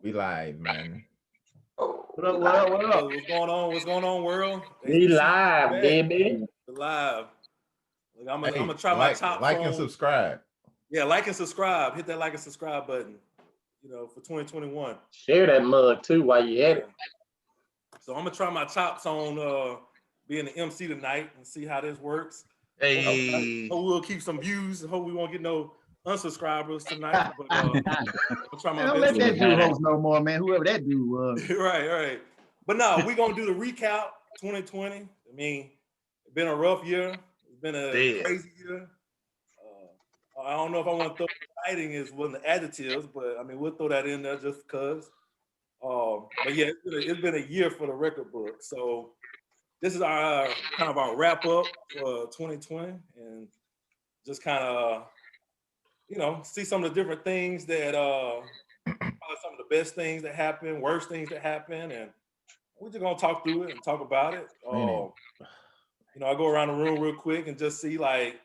We live, man. What up? What up? What up? What's going on? What's going on, world? We HBC live, back. baby. We're live. Look, I'm Hey, gonna try my top like phone. and subscribe. Yeah, like and subscribe. Hit that like and subscribe button. For 2021. Share that mug too while you at it. So I'm gonna try my chops on being the MC tonight and see how this works. Hey, Hope we'll keep some views. Hope we won't get no unsubscribers tonight. But I'll try my Don't best. let that dude host no more, man. Whoever that dude was. right. But no, we're gonna do the recap 2020. I mean, it's been a rough year. It's been a crazy year. I don't know if I want to throw exciting as one of the adjectives, but I mean we'll throw that in there just because. But yeah, it's been a year for the record book. So this is our kind of our wrap up for 2020, and just kind of see some of the different things that probably some of the best things that happen, worst things that happen, and we're just gonna talk through it and talk about it. I'll go around the room real quick and just see like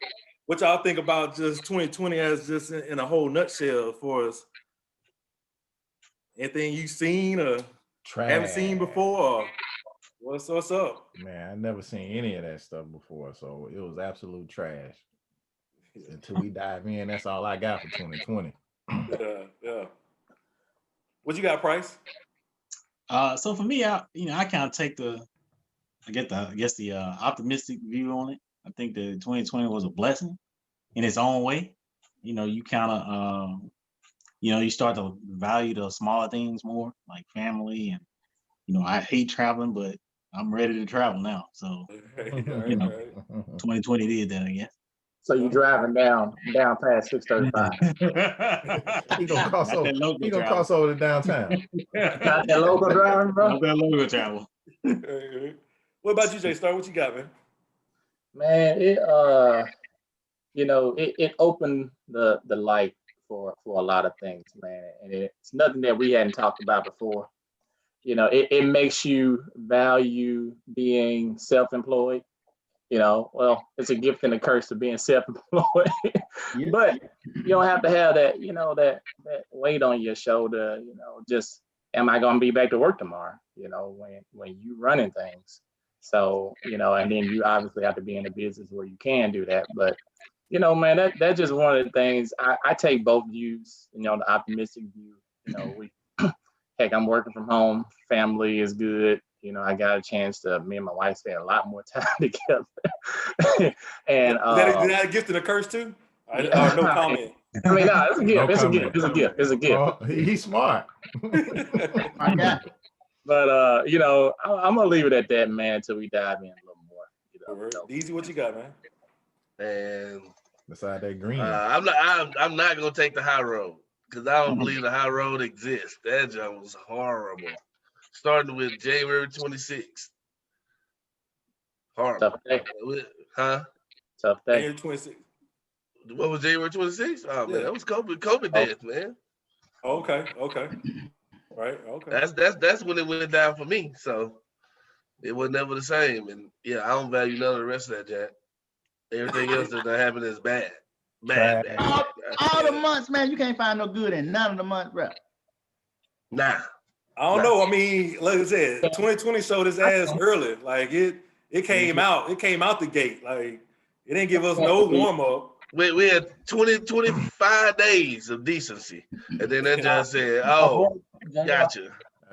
what y'all think about just 2020 as just in a whole nutshell for us. Anything you've seen or haven't seen before? Or what's up? Man, I never seen any of that stuff before, so it was absolute trash. Until we dive in, that's all I got for 2020. Yeah. What you got, Price? So for me, I kind of take the optimistic view on it. I think that 2020 was a blessing in its own way. You kind of, you start to value the smaller things more, like family, and I hate traveling, but I'm ready to travel now. So 2020 did that, I guess. So you driving down past 635. He gonna cross over to downtown. Not that local driving, bro. Not that local travel. What about you, Jay Star? What you got, man? Man, it opened the light for a lot of things, man. And it's nothing that we hadn't talked about before. It makes you value being self-employed. Well, it's a gift and a curse to being self-employed. But you don't have to have that, that weight on your shoulder, just am I gonna be back to work tomorrow? When you running things. So, and then you obviously have to be in a business where you can do that. But man, that's just one of the things. I take both views, the optimistic view. Heck, I'm working from home. Family is good. I got a chance to, me and my wife spend a lot more time together. And is that a gift and a curse too? No comment. I mean, no, it's a gift. It's a gift. Oh, he's smart. My God. But I'm gonna leave it at that, man, until we dive in a little more. Easy, what you got, man? and Beside that green. I'm not gonna take the high road because I don't believe the high road exists. That job was horrible. Starting with January 26th. Horrible. Tough day. Huh? Tough day. January 26th. What was January 26th? Oh man, that was COVID death, man. Okay. Right, okay. That's when it went down for me. So it was never the same. And yeah, I don't value none of the rest of that, Jack. Everything else that happened is bad. Bad. All the months, man, you can't find no good in none of the months, bro. Nah. I don't know. I mean, like I said, 2020 showed his ass early. Like it came out. It came out the gate. Like it didn't give us no warm up. We had 25 days of decency. And then that just said, oh, gotcha.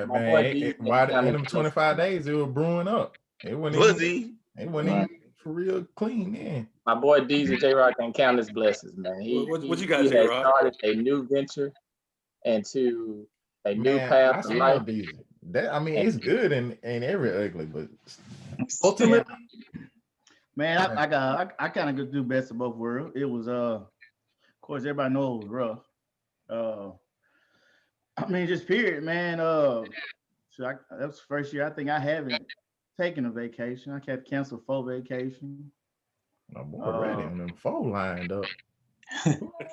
Man, in them 25 days, it was brewing up. It wasn't even for real clean then. My boy DZ J-Rock can count his blessings, man. What you got, he J-Rock? started a new venture into a new path of life. It's good in every ugly, but ultimately, Man, I kind of do best of both worlds. It was of course everybody knows it was rough. I mean, just period, man. So that was the first year I think I haven't taken a vacation. I had to cancel 4 vacations. My boy ready on them 4 lined up.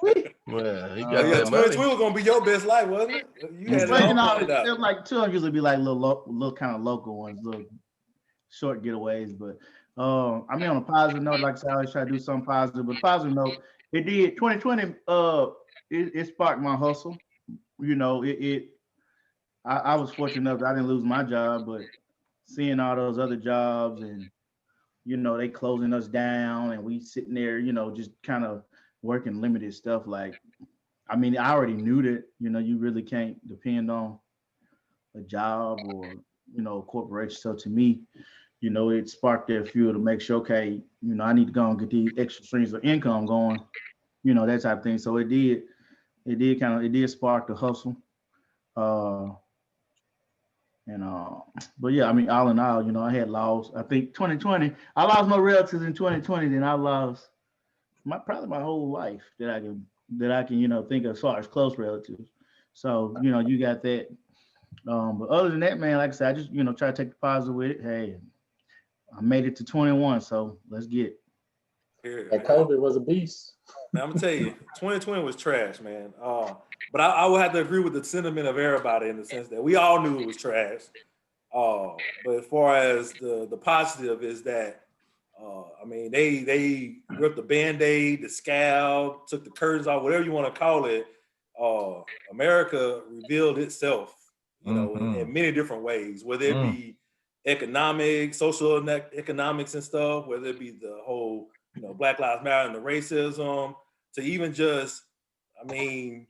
Well, he got that 2020 was gonna be your best life, wasn't it? You had it all it was like 2 usually be like little kind of local ones, little short getaways. But I mean, on a positive note, like I said, I always try to do something positive. But positive note, it did 2020. It sparked my hustle. It I was fortunate enough that I didn't lose my job, but seeing all those other jobs and they closing us down and we sitting there, just kind of working limited stuff. Like, I mean, I already knew that, you really can't depend on a job or, a corporation. So to me, it sparked that fuel to make sure, okay, I need to go and get these extra streams of income going, that type of thing. So it did spark the hustle. Uh, and but yeah, I mean, all in all, I had lost. I think 2020, I lost more relatives in 2020 than I lost probably my whole life that I can think of as far as close relatives. So you got that. But other than that, man, like I said, I just try to take the positive with it. Hey, I made it to 21, so let's get it. That COVID was a beast. Man, I'm gonna tell you, 2020 was trash, man. But I would have to agree with the sentiment of everybody in the sense that we all knew it was trash. But as far as the positive is that, I mean, they ripped the Band-Aid, the scab, took the curtains off, whatever you want to call it. America revealed itself, in many different ways, whether it be economic, social economics and stuff, whether it be the whole, Black Lives Matter and the racism, to even just, I mean,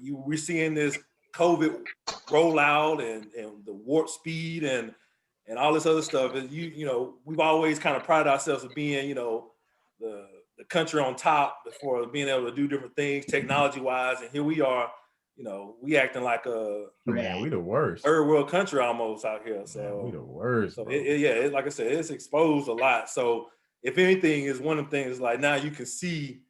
we're seeing this COVID rollout and the warp speed and all this other stuff. And we've always kind of prided ourselves of being, the country on top for being able to do different things technology wise. And here we are, we acting like a we the worst third world country almost out here. So we the worst. So like I said, it's exposed a lot. So if anything, is one of the things like now you can see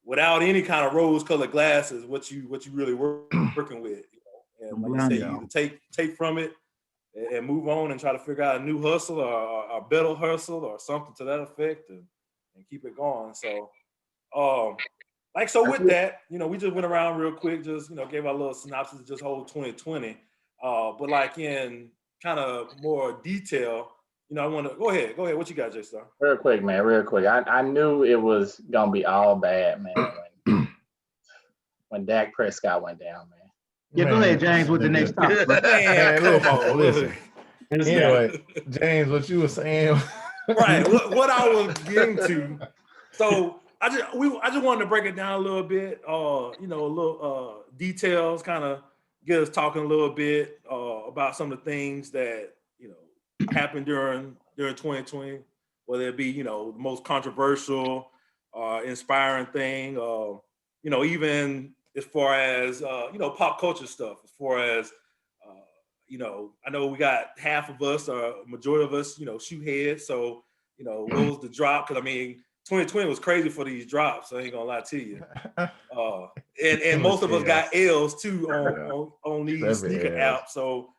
without any kind of rose-colored glasses what you really working with. And like I said, you either take from it and move on and try to figure out a new hustle or a better hustle or something to that effect and keep it going. So with that, we just went around real quick, just gave our little synopsis of just whole 2020. But like in kind of more detail, I want to go ahead. What you got, J-Star? Real quick, man. Real quick. I knew it was gonna be all bad, man. When Dak Prescott went down, man. Yeah, go ahead, James, with the next topic. Man, listen. Anyway, James, what you were saying? Right. What I was getting to. So I just wanted to break it down a little bit. A little details, kind of get us talking a little bit about some of the things that happened during 2020, whether it be the most controversial, inspiring thing, even as far as pop culture stuff. As far as I know we got half of us, or majority of us, shoot heads. So what was the drop? Because I mean, 2020 was crazy for these drops. I ain't gonna lie to you. And most of us got L's too on these sneaker apps. So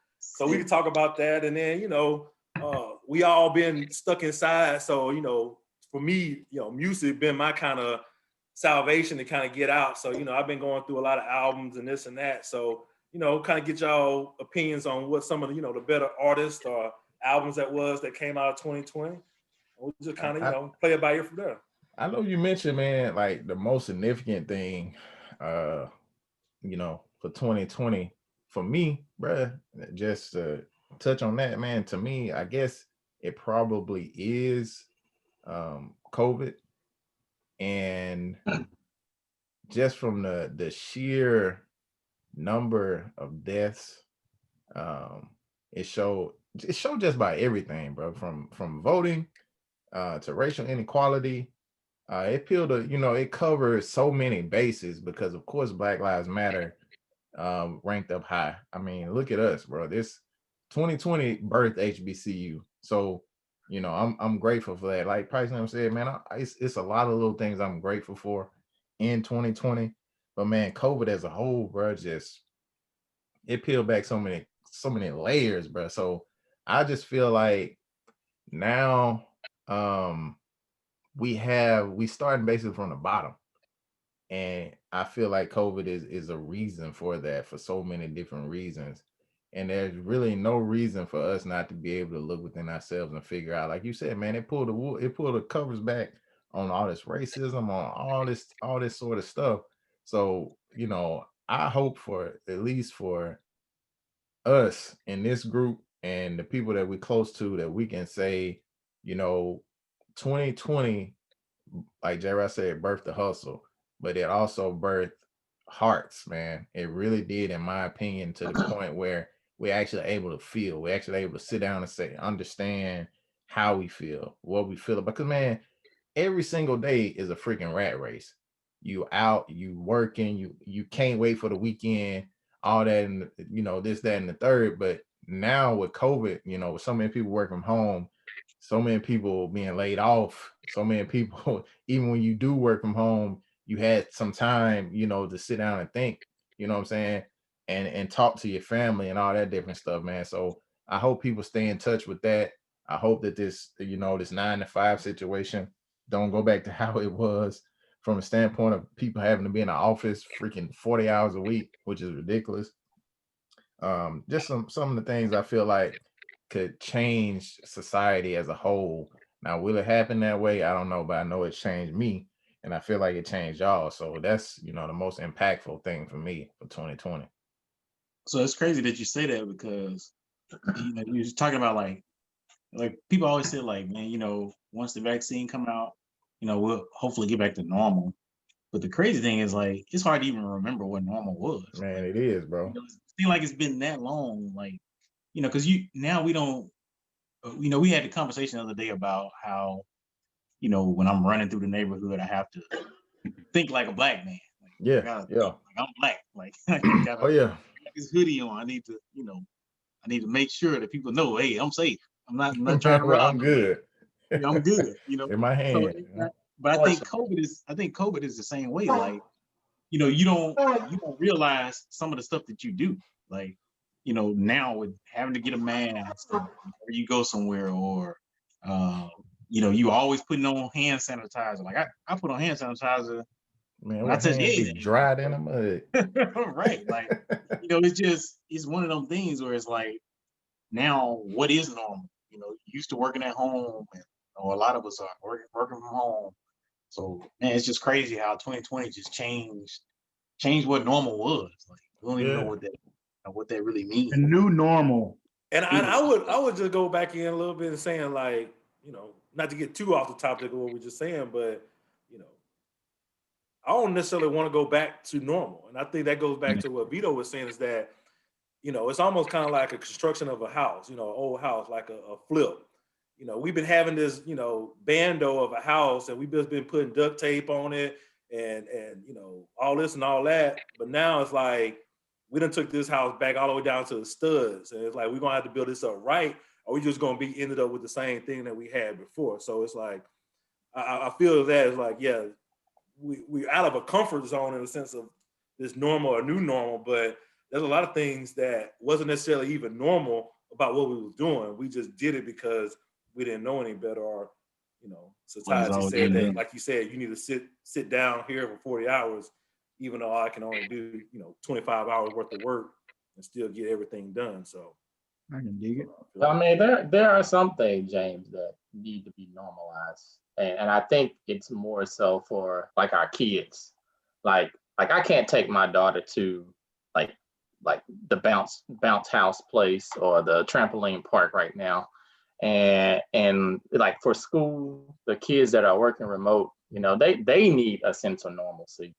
we can talk about that. And then we all been stuck inside. So for me, music been my kind of salvation to kind of get out. So I've been going through a lot of albums and this and that. So kind of get y'all opinions on what some of the the better artists or albums that came out of 2020. We just kind of play it by ear from there. I know you mentioned, man, like the most significant thing, for 2020 for me, bruh, just to touch on that, man, to me, I guess it probably is COVID. And just from the sheer number of deaths, it showed just by everything, bro, from voting to racial inequality. It peeled it covered so many bases because of course Black Lives Matter ranked up high. I mean, look at us, bro. This 2020 birthed HBCU. So, I'm grateful for that. Like Price said, man, it's a lot of little things I'm grateful for in 2020. But man, COVID as a whole, bro, just it peeled back so many layers, bro. So I just feel like now we starting basically from the bottom. And I feel like COVID is a reason for that, for so many different reasons. And there's really no reason for us not to be able to look within ourselves and figure out, like you said, man, it pulled the covers back on all this racism, on all this sort of stuff. So, I hope for at least for us in this group and the people that we close to that we can say, 2020, like J. said, birthed the hustle, but it also birthed hearts, man. It really did, in my opinion, to the point where we're actually able to feel. We're actually able to sit down and say, understand how we feel, what we feel. Because, man, every single day is a freaking rat race. You out, you working, you can't wait for the weekend, all that, and this, that, and the third. But now with COVID, with so many people working from home, so many people being laid off, so many people, even when you do work from home, you had some time, to sit down and think, what I'm saying, and talk to your family and all that different stuff, man. So I hope people stay in touch with that. I hope that this 9 to 5 situation don't go back to how it was from a standpoint of people having to be in the office freaking 40 hours a week, which is ridiculous. Just some of the things I feel like could change society as a whole. Now, will it happen that way? I don't know, but I know it changed me, and I feel like it changed y'all. So that's the most impactful thing for me for 2020. So it's crazy that you say that because you was talking about like people always say like, man, once the vaccine come out, we'll hopefully get back to normal. But the crazy thing is like it's hard to even remember what normal was. Man, it is, bro. It seems like it's been that long, like because now we don't. We had the conversation the other day about how when I'm running through the neighborhood, I have to think like a black man. Like, yeah. Like I'm black. Like oh yeah. This hoodie on. I need to, I need to make sure that people know, hey, I'm safe. I'm not trying to rob. I'm good. I'm good. In my hand. But I think COVID is the same way. Like, you don't realize some of the stuff that you do. Like, now with having to get a mask or you go somewhere or you always putting on hand sanitizer. Like I put on hand sanitizer. Man, my hands be dried in the mud. Right. Like, it's one of them things where it's like, now what is normal? Used to working at home and a lot of us are working from home. So man, it's just crazy how 2020 just changed what normal was. Like we don't even know what that really means. The new normal. And I would just go back in a little bit and saying like, not to get too off the topic of what we're just saying, but I don't necessarily want to go back to normal. And I think that goes back to what Vito was saying is that, it's almost kind of like a construction of a house, an old house, like a flip. We've been having this, bando of a house and we've just been putting duct tape on it and all this and all that. But now it's like, we done took this house back all the way down to the studs. And it's like, we're going to have to build this up right, or we just going to be ended up with the same thing that we had before. So it's like, I feel that it's like, yeah, we're out of a comfort zone in the sense of this normal or new normal, but there's a lot of things that wasn't necessarily even normal about what we were doing. We just did it because we didn't know any better, or society said that, like you said, you need to sit down here for 40 hours, even though I can only do 25 hours worth of work and still get everything done. So I can dig it. I mean, there are some things, James, that need to be normalized, and I think it's more so for like our kids. Like I can't take my daughter to like the bounce house place or the trampoline park right now, and like for school, the kids that are working remote, they need a sense of normalcy.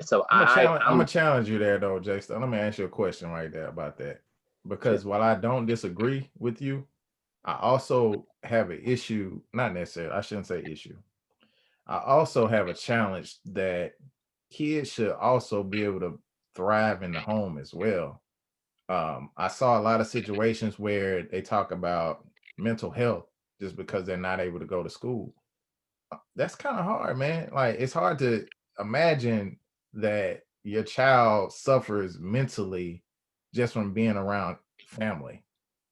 So I'm gonna challenge you there though, Jason. Let me ask you a question right there about that. Because while I don't disagree with you, I also have an issue, not necessarily, I shouldn't say issue. I also have a challenge that kids should also be able to thrive in the home as well. I saw a lot of situations where they talk about mental health just because they're not able to go to school. That's kind of hard, man. Like it's hard to imagine that your child suffers mentally just from being around family.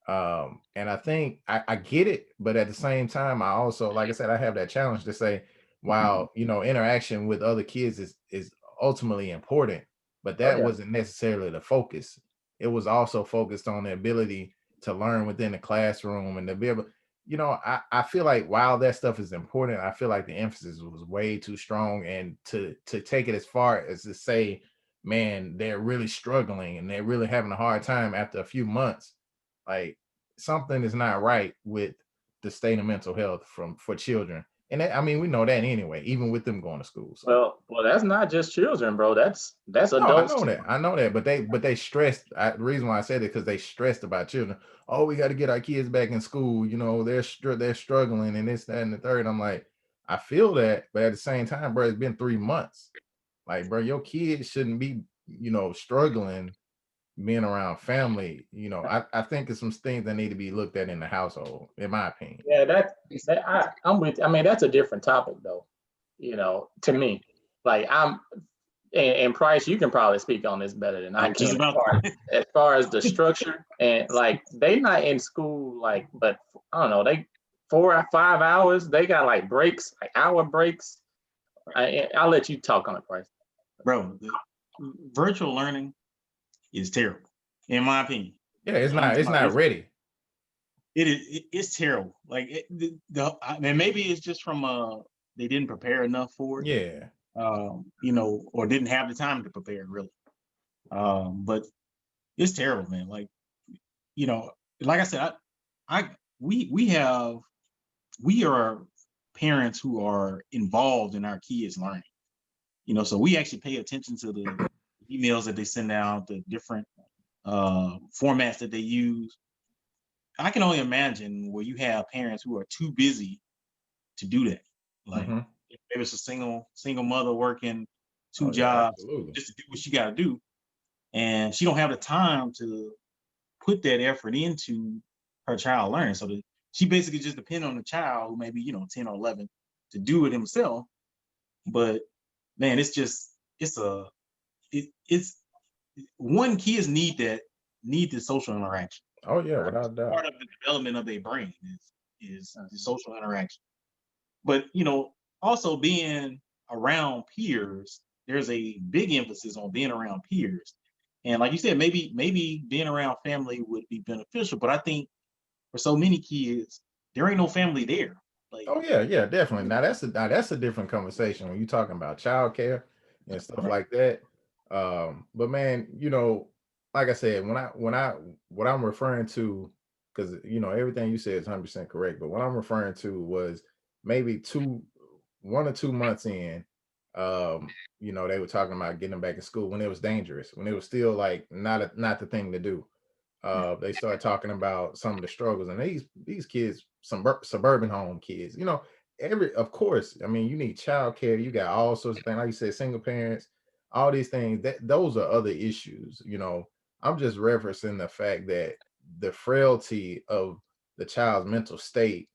And I think I get it, but at the same time, I also, like I said, I have that challenge to say, while interaction with other kids is ultimately important, but that wasn't necessarily the focus. It was also focused on the ability to learn within the classroom and to be able, I feel like while that stuff is important, I feel like the emphasis was way too strong, and to take it as far as to say man, they're really struggling and they're really having a hard time after a few months, like something is not right with the state of mental health for children. And that, I mean, we know that anyway, even with them going to school. So. Well, that's not just children, bro. That's No, I adults know too. that. I know that. But they stressed. The reason why I said it because they stressed about children. Oh, we got to get our kids back in school. You know, they're struggling and this, that, and the third. I'm like, I feel that, but at the same time, bro, it's been 3 months. Like, bro, your kids shouldn't be, struggling being around family. I think there's some things that need to be looked at in the household, in my opinion. Yeah, I'm with. I mean, that's a different topic, though. To me, like and Price, you can probably speak on this better than I can. As far as the structure and like they not in school but I don't know, they 4 or 5 hours. They got like breaks, like hour breaks. I'll let you talk on it, Price. Bro, virtual learning is terrible, in my opinion. Yeah, it's not ready. It's terrible. Like maybe it's just from they didn't prepare enough for it. Yeah. Or didn't have the time to prepare really. But it's terrible, man. Like, like I said, we are parents who are involved in our kids' learning. So we actually pay attention to the emails that they send out, the different formats that they use. I can only imagine where you have parents who are too busy to do that. Like if there was a single mother working two jobs just to do what she got to do, and she don't have the time to put that effort into her child learning. So she basically just depend on the child who may be 10 or 11 to do it himself. But man, it's one, kids need the social interaction. Oh yeah, without doubt. Part of the development of their brain is the social interaction. But also being around peers, there's a big emphasis on being around peers. And like you said, maybe being around family would be beneficial. But I think for so many kids, there ain't no family there. Like, oh yeah, definitely. Now that's a different conversation when you're talking about childcare and stuff like that. But man, like I said, what I'm referring to, because everything you said is 100% correct. But what I'm referring to was maybe 1 or 2 months in, they were talking about getting them back in school when it was dangerous, when it was still like not the thing to do. They started talking about some of the struggles, and these kids, some suburban home kids, of course, I mean, you need childcare, you got all sorts of things, like you said, single parents, all these things, those are other issues. I'm just referencing the fact that the frailty of the child's mental state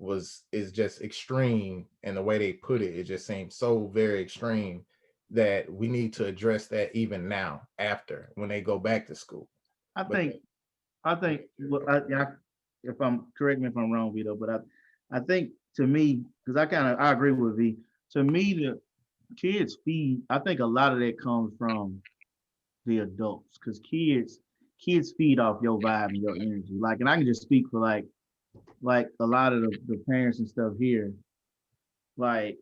is just extreme, and the way they put it just seems so very extreme that we need to address that even now after when they go back to school. I think if I'm correct me if I'm wrong, Vito, but I think to me, because I agree with V. To me, the kids feed. I think a lot of that comes from the adults, because kids feed off your vibe and your energy. Like, and I can just speak for like a lot of the parents and stuff here. Like,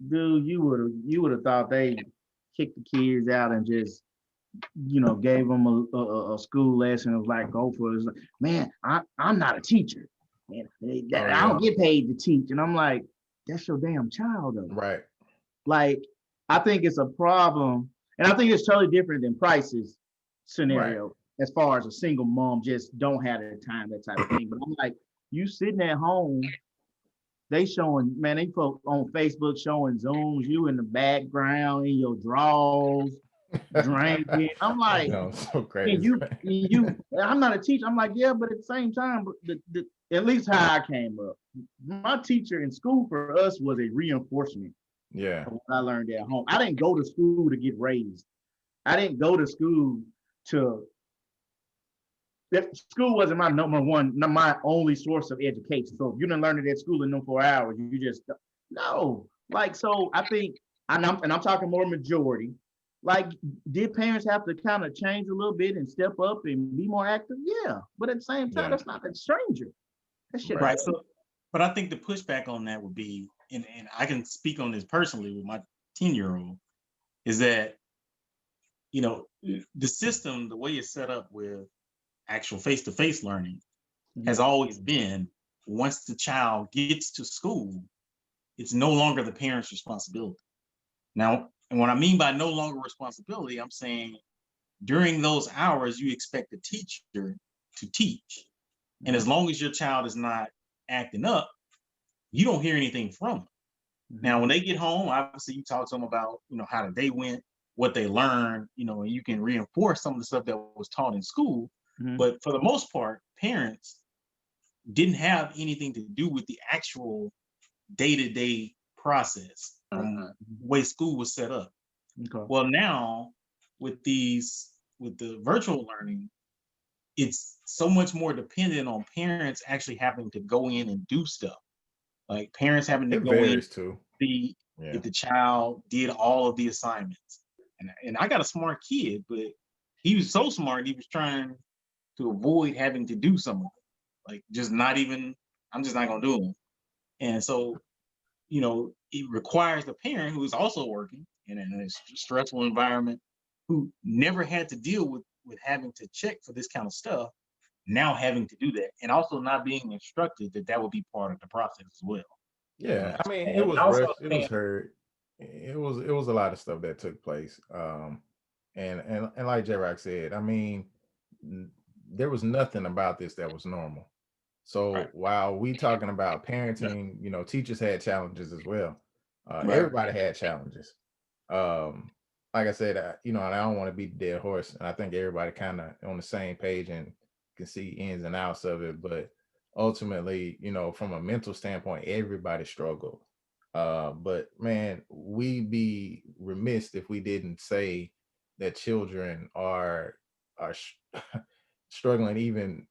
dude, you would have thought they kicked the kids out and just gave them a school lesson of like, go for it. Like, man, I'm not a teacher. Man, I don't get paid to teach. And I'm like, that's your damn child though. Right. Like, I think it's a problem. And I think it's totally different than Price's scenario, as far as a single mom just don't have the time, that type of thing. But I'm like, you sitting at home, they showing, man, they put on Facebook showing Zooms, you in the background in your drawers, drinking. I'm like, so crazy. I'm not a teacher. I'm like, yeah, but at the same time, at least how I came up, my teacher in school for us was a reinforcement. Yeah. Of what I learned at home. I didn't go to school to get raised. I didn't go to school school wasn't my number one, not my only source of education. So if you didn't learn it at school in them 4 hours, you just no. Like, so I think, and I'm talking more majority. Like, did parents have to kind of change a little bit and step up and be more active? Yeah, but at the same time, that's not a stranger. That shit. Right. So, but I think the pushback on that would be, and I can speak on this personally with my 10-year-old, is that you know, the system, the way it's set up with actual face-to-face learning has always been, once the child gets to school, it's no longer the parent's responsibility. Now, and what I mean by no longer responsibility, I'm saying during those hours, you expect the teacher to teach. And as long as your child is not acting up, you don't hear anything from them. Now, when they get home, obviously you talk to them about, you know, how the day went, what they learned, you know, and you can reinforce some of the stuff that was taught in school. But for the most part, parents didn't have anything to do with the actual day-to-day process from the way school was set up. Well, now with the virtual learning, it's so much more dependent on parents actually having to go in and do stuff. Like parents having to go in too. See if the child did all of the assignments. And I got a smart kid, but he was so smart, he was trying to avoid having to do some of it. Like just not even, I'm just not gonna do them. And so, you know, it requires the parent who is also working in a stressful environment, who never had to deal with having to check for this kind of stuff, now having to do that, and also not being instructed that would be part of the process as well. Yeah, I mean, it was rushed. It was heard. It was a lot of stuff that took place. And like J-Rock said, I mean, there was nothing about this that was normal. So while we talking about parenting, you know, teachers had challenges as well. Everybody had challenges. Like I said, you know, and I don't want to beat the dead horse, and I think everybody kind of on the same page and can see ins and outs of it. But ultimately, you know, from a mental standpoint, everybody struggled. But man, we'd be remiss if we didn't say that children are struggling even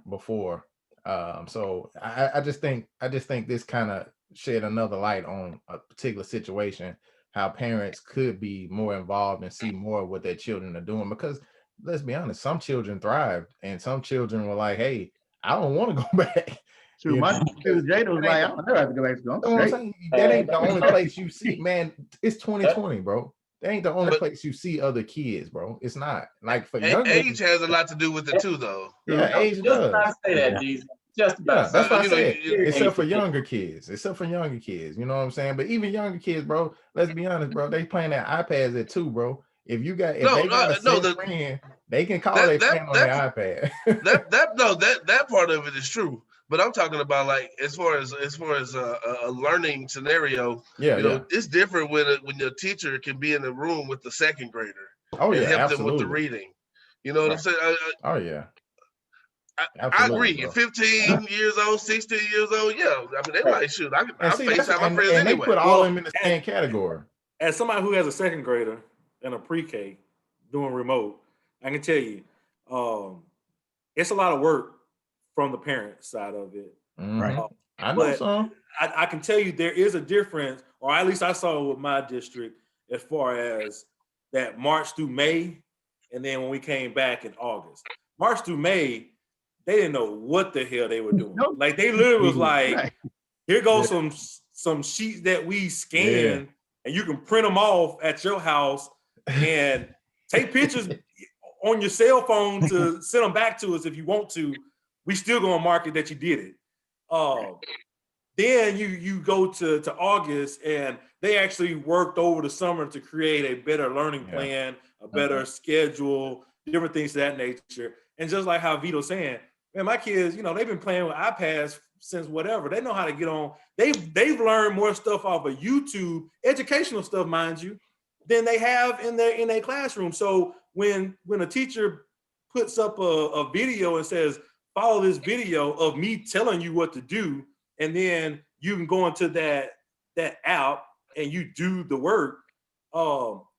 before. So I just think this kind of shed another light on a particular situation, how parents could be more involved and see more of what their children are doing. Because let's be honest, some children thrived and some children were like, hey, I don't want to go back. True, my dude Jada was like, I don't never have to go back to school. I'm straight. That ain't the only place you see, man. It's 2020, bro. That ain't the only place you see other kids, bro. It's not. Like for younger age has a lot to do with it too, though. Yeah, age does. Not say that, Jesus. Just about. That's what I said. Except for younger kids. You know what I'm saying? But even younger kids, bro, let's be honest, bro. They playing that iPads at 2, bro. If they got a friend, they can call their friend on their iPad. that part of it is true. But I'm talking about like as far as a learning scenario. Yeah, you know, it's different when your teacher can be in the room with the second grader. Oh yeah, and help absolutely. them with the reading. You know what I'm saying? Oh yeah. I agree. Bro. 15 years old, 16 years old, yeah. I mean, they like, shoot, I FaceTime my friends and anyway. They put all of them in the same category. As somebody who has a second grader and a pre-K doing remote, I can tell you, it's a lot of work from the parent side of it. Right. I know some. I can tell you there is a difference, or at least I saw with my district, as far as that March through May, and then when we came back in August. March through May, they didn't know what the hell they were doing. Like they literally was like, here goes some sheets that we scan, and you can print them off at your house and take pictures on your cell phone to send them back to us if you want to. We still gonna mark it that you did it. Then you go to August, and they actually worked over the summer to create a better learning plan, a better schedule, different things of that nature. And just like how Vito's saying, man, my kids, you know, they've been playing with iPads since whatever. They know how to get on. They've learned more stuff off of YouTube, educational stuff, mind you, than they have in their classroom. So when a teacher puts up a video and says, follow this video of me telling you what to do, and then you can go into that app and you do the work,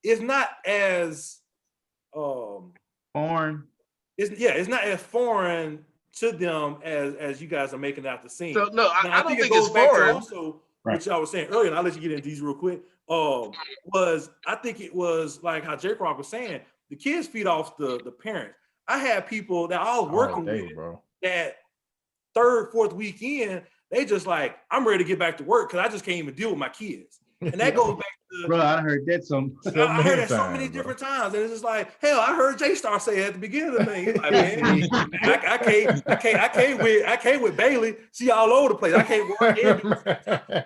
it's not as foreign. It's not as foreign to them as you guys are making out the scene. So no, I don't think it's foreign. Also, which I was saying earlier, and I'll let you get into these real quick. I think it was like how J. Rock was saying, the kids feed off the parents. I had people that I was working with, bro, that third, fourth weekend, they just like, I'm ready to get back to work because I just can't even deal with my kids. And that goes back to Bro, I heard that some. I heard that so many different times, and it's just like, hell, I heard J Star say it at the beginning of the thing. He's like, man, I can't with Bailey. She all over the place. I can't work.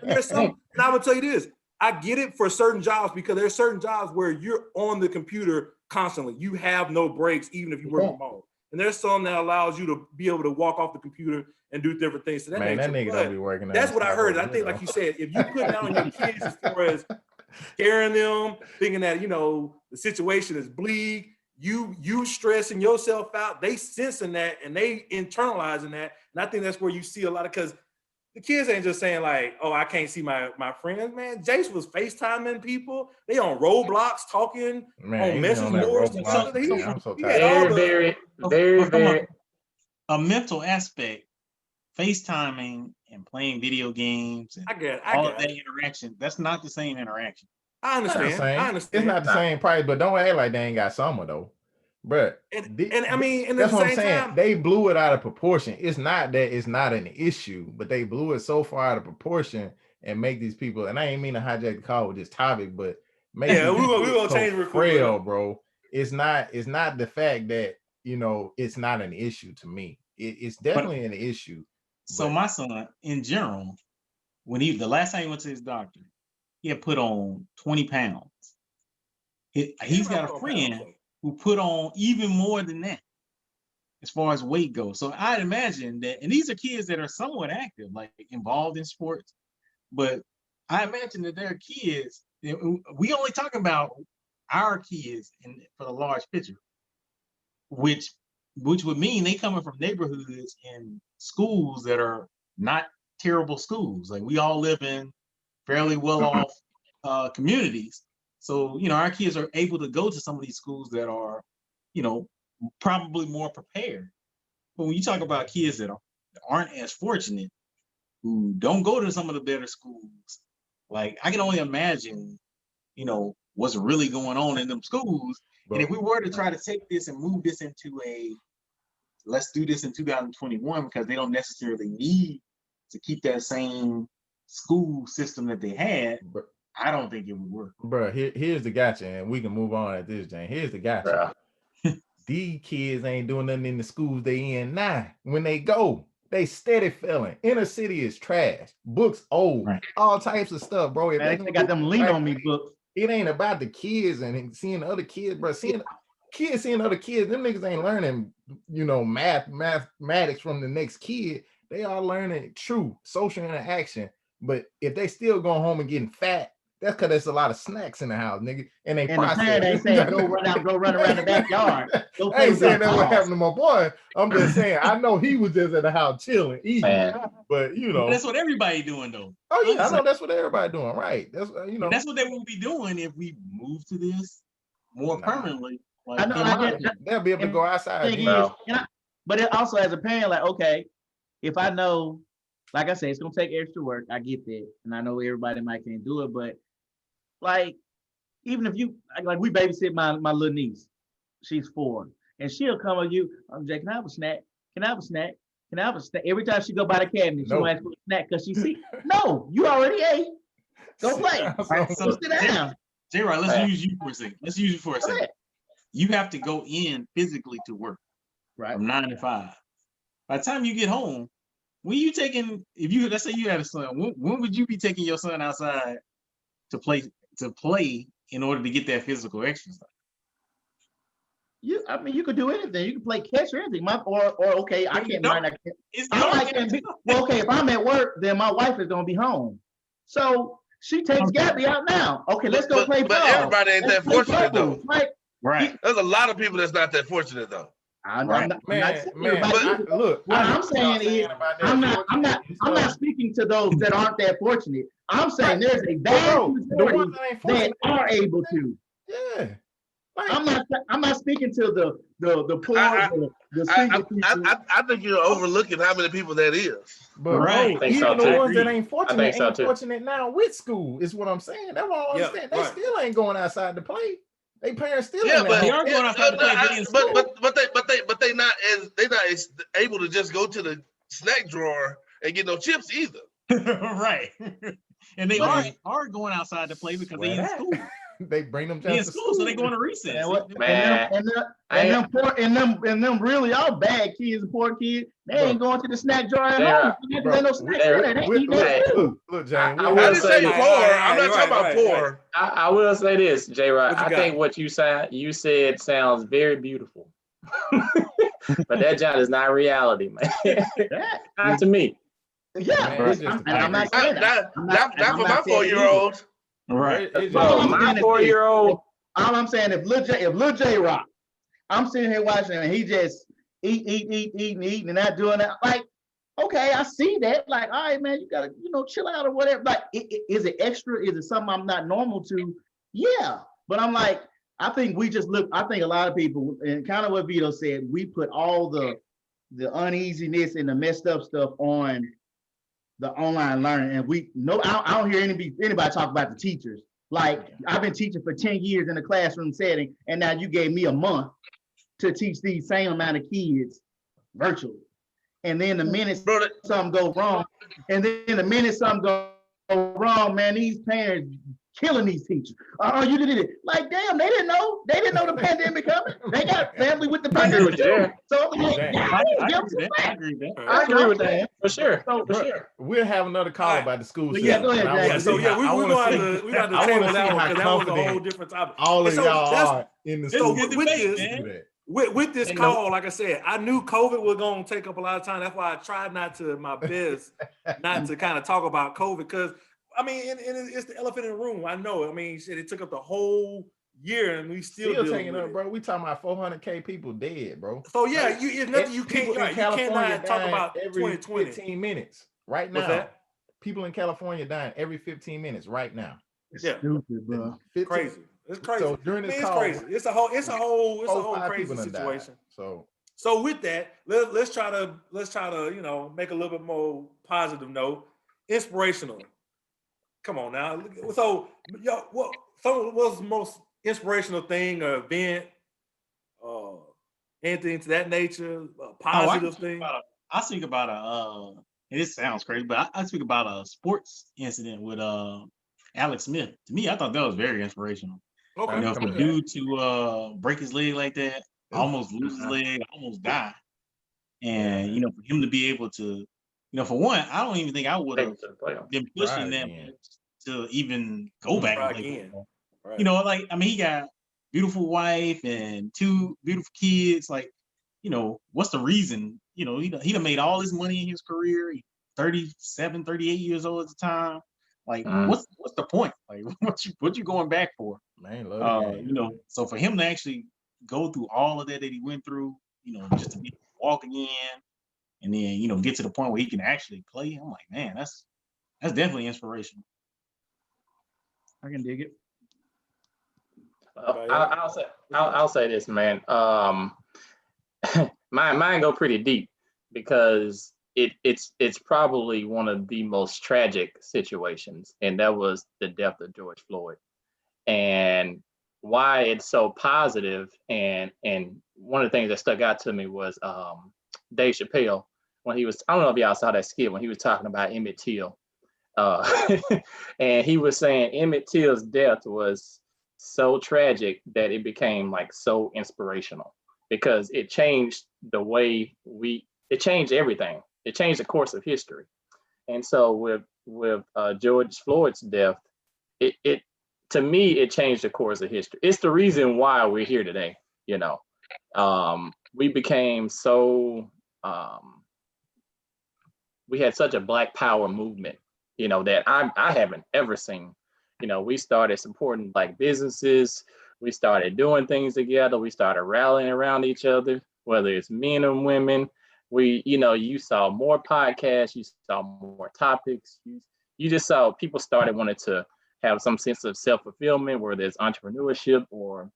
And there's some, and I would tell you this. I get it for certain jobs because there's certain jobs where you're on the computer constantly. You have no breaks, even if you work from home. And there's some that allows you to be able to walk off the computer and do different things. So that nigga don't be working. That's what I heard. I think, like you said, if you put down on your kids as far as scaring them, thinking that, you know, the situation is bleak, you stressing yourself out, they sensing that and they internalizing that. And I think that's where you see a lot of, because the kids ain't just saying like, oh, I can't see my friends, man. Jace was FaceTiming people. They on Roblox talking on message boards. I'm so tired. Very a mental aspect, FaceTiming and playing video games and all of that interaction. That's not the same interaction. I understand. It's not the same price, but don't act like they ain't got summer though. But and I mean, and that's what I'm saying. They blew it out of proportion. It's not that it's not an issue, but they blew it so far out of proportion and make these people. And I ain't mean to hijack the call with this topic, but make we gonna change it frail, bro. It's not the fact that, you know, it's not an issue to me. It's definitely an issue. So my son, in general, when the last time he went to his doctor, he had put on 20 pounds. He's got a friend who put on even more than that as far as weight goes. So I'd imagine that, and these are kids that are somewhat active, like involved in sports, but I imagine that they're kids, we only talk about our kids for the large picture, which would mean they coming from neighborhoods and schools that are not terrible schools. Like we all live in fairly well-off communities. So, you know, our kids are able to go to some of these schools that are, you know, probably more prepared. But when you talk about kids that aren't as fortunate, who don't go to some of the better schools, like I can only imagine, you know, what's really going on in them schools. And if we were to try to take this and move this into let's do this in 2021, because they don't necessarily need to keep that same school system that they had, I don't think it would work. Bro, here's the gotcha, and we can move on at this, Jane. Here's the gotcha. These kids ain't doing nothing in the schools they in now. When they go, they steady failing. Inner city is trash. Books old. Right. All types of stuff, bro. They got them lean on me books. It ain't about the kids and seeing other kids, bro. Seeing other kids, them niggas ain't learning, you know, mathematics from the next kid. They are learning true social interaction. But if they still going home and getting fat, that's because there's a lot of snacks in the house, nigga. And the parent ain't saying go run around the backyard. I ain't saying that's what happened to my boy. I'm just saying I know he was just at the house chilling, eating. But you know, that's what everybody doing though. Oh yeah, I know that's what everybody doing, right? That's that's what they will be doing if we move to this more permanently. Like, they'll be able to go outside. But it also as a parent, like, okay, if I know, like I said, it's gonna take extra work. I get that, and I know everybody might can't do it, but like, even if you like, we babysit my little niece, she's 4, and she'll come with you. I'm Jay, can I have a snack? Can I have a snack? Can I have a snack? Every time she go by the cabinet, she'll ask for a snack because she see, no, you already ate. Go play. Right, so sit down. J-Rod, let's use you for a second. You have to go in physically to work, right? From 9 to 5. By the time you get home, when you taking, let's say you had a son, when would you be taking your son outside to play in order to get that physical exercise? I mean, you could do anything. You can play catch or anything. Okay, I can't mind. Well, okay, if I'm at work, then my wife is gonna be home, so she takes Gabby out now. Okay, let's go play ball. But everybody ain't that fortunate though. Right. There's a lot of people that's not that fortunate though. Look, what I'm saying is, I'm not speaking to those that aren't that fortunate. I'm saying there's a vast majority that are able to. Yeah. I'm not speaking to the poor. I think you're overlooking how many people that is. But even the ones that ain't fortunate ain't fortunate now with school is what I'm saying. That's what I understand. They still ain't going outside to play. They parents still but they are going outside to play. But they not as able to just go to the snack drawer and get no chips either. Right. And they are going outside to play because they in school. They bring them They in to school, so they going to recess. And them really all bad kids and poor kids. They ain't going to the snack jar at home. There's no snacks in there. They eat that food. Look, James. I didn't say poor. I'm not talking about poor. I will say this, J-Rod. I think what you said sounds very beautiful. But that job is not reality, man. Not to me. Yeah, man, I'm not saying that. Not for my 4-year-old. Right. My 4-year-old. All I'm saying, if Lil J Rock, I'm sitting here watching him and he just eating and not doing that. Like, okay, I see that. Like, all right, man, you gotta, chill out or whatever. Like, is it extra? Is it something I'm not normal to? Yeah. But I'm like, I think a lot of people, and kind of what Vito said, we put all the uneasiness and the messed up stuff on the online learning. And I don't hear anybody talk about the teachers. Like, I've been teaching for 10 years in a classroom setting, and now you gave me a month to teach these same amount of kids virtually. And then the minute something goes wrong, man, these parents killing these teachers. Oh, you did it. Like, damn, they didn't know. They didn't know the pandemic coming. They got family with the pandemic too. So I'm like, I agree with that. For sure. We'll have another call about the school system. Yeah, go ahead, we got to table that one because that was a whole different topic. All of y'all are in the school. With this call, like I said, I knew COVID was going to take up a lot of time. That's why I tried not to kind of talk about COVID, because I mean, it's the elephant in the room. I know. I mean, it took up the whole year, and we still taking up, bro. We talking about 400K people dead, bro. So yeah, it's nothing you can't. You cannot talk about every 2020. 15 minutes right now. People in California dying every 15 minutes right now. It's stupid, bro. Crazy. It's crazy. So during this call, it's crazy. It's a whole crazy situation. So with that, let's try to make a little bit more positive note. Inspirational. Come on now. So what was the most inspirational thing or event? Anything to that nature? A positive thing? I speak about this sounds crazy, but I speak about a sports incident with Alex Smith. To me, I thought that was very inspirational. Okay. For a dude to break his leg like that, almost lose his leg, almost die. And for him to be able to, for one, I don't even think I would have been pushing them to even go back again. Right. He got beautiful wife and 2 beautiful kids. Like, what's the reason? He done made all his money in his career. He 37, 38 years old at the time. Like, what's the point? Like, what you going back for? Man, so for him to actually go through all of that he went through, just to be walk again, and then get to the point where he can actually play. I'm like, man, that's definitely inspirational. I can dig it. I'll say this, man. Mine go pretty deep because it's probably one of the most tragic situations, and that was the death of George Floyd. And why it's so positive, and one of the things that stuck out to me was Dave Chappelle when he was, I don't know if y'all saw that skit when he was talking about Emmett Till. And he was saying Emmett Till's death was so tragic that it became like so inspirational because it changed the way it changed everything. It changed the course of history. And so with George Floyd's death, it to me, it changed the course of history. It's the reason why we're here today. We became so, we had such a Black Power movement, that I haven't ever seen. We started supporting Black businesses. We started doing things together. We started rallying around each other, whether it's men and women. You saw more podcasts, you saw more topics. You just saw people started wanting to have some sense of self-fulfillment, whether it's entrepreneurship or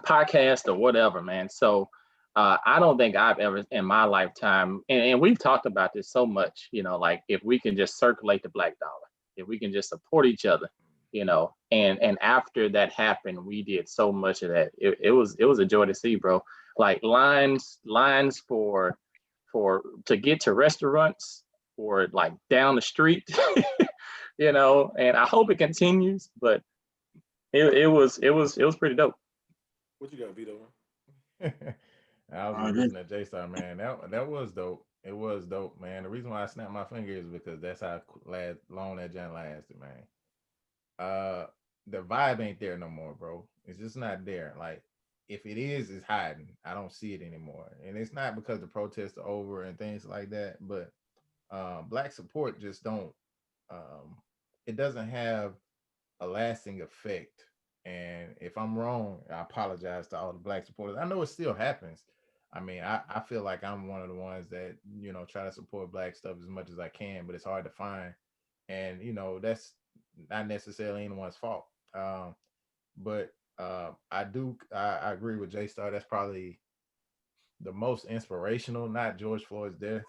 podcast or whatever, man. So I don't think I've ever in my lifetime, and we've talked about this so much, like if we can just circulate the Black dollar, if we can just support each other, and after that happened, we did so much of that. It was a joy to see, bro. Like lines for to get to restaurants or like down the street you know, and I hope it continues, but it was pretty dope. What you got, Vito? I was listening to J-Star, man. That was dope. It was dope, man. The reason why I snapped my finger is because that's how long that jam lasted, man. The vibe ain't there no more, bro. It's just not there. Like, if it is, it's hiding. I don't see it anymore. And it's not because the protests are over and things like that, but black support just don't it doesn't have a lasting effect. And if I'm wrong, I apologize to all the black supporters. I know it still happens. I mean, I feel like I'm one of the ones that, try to support black stuff as much as I can, but it's hard to find. And, that's not necessarily anyone's fault. But I agree with J Star. That's probably the most inspirational, not George Floyd's death,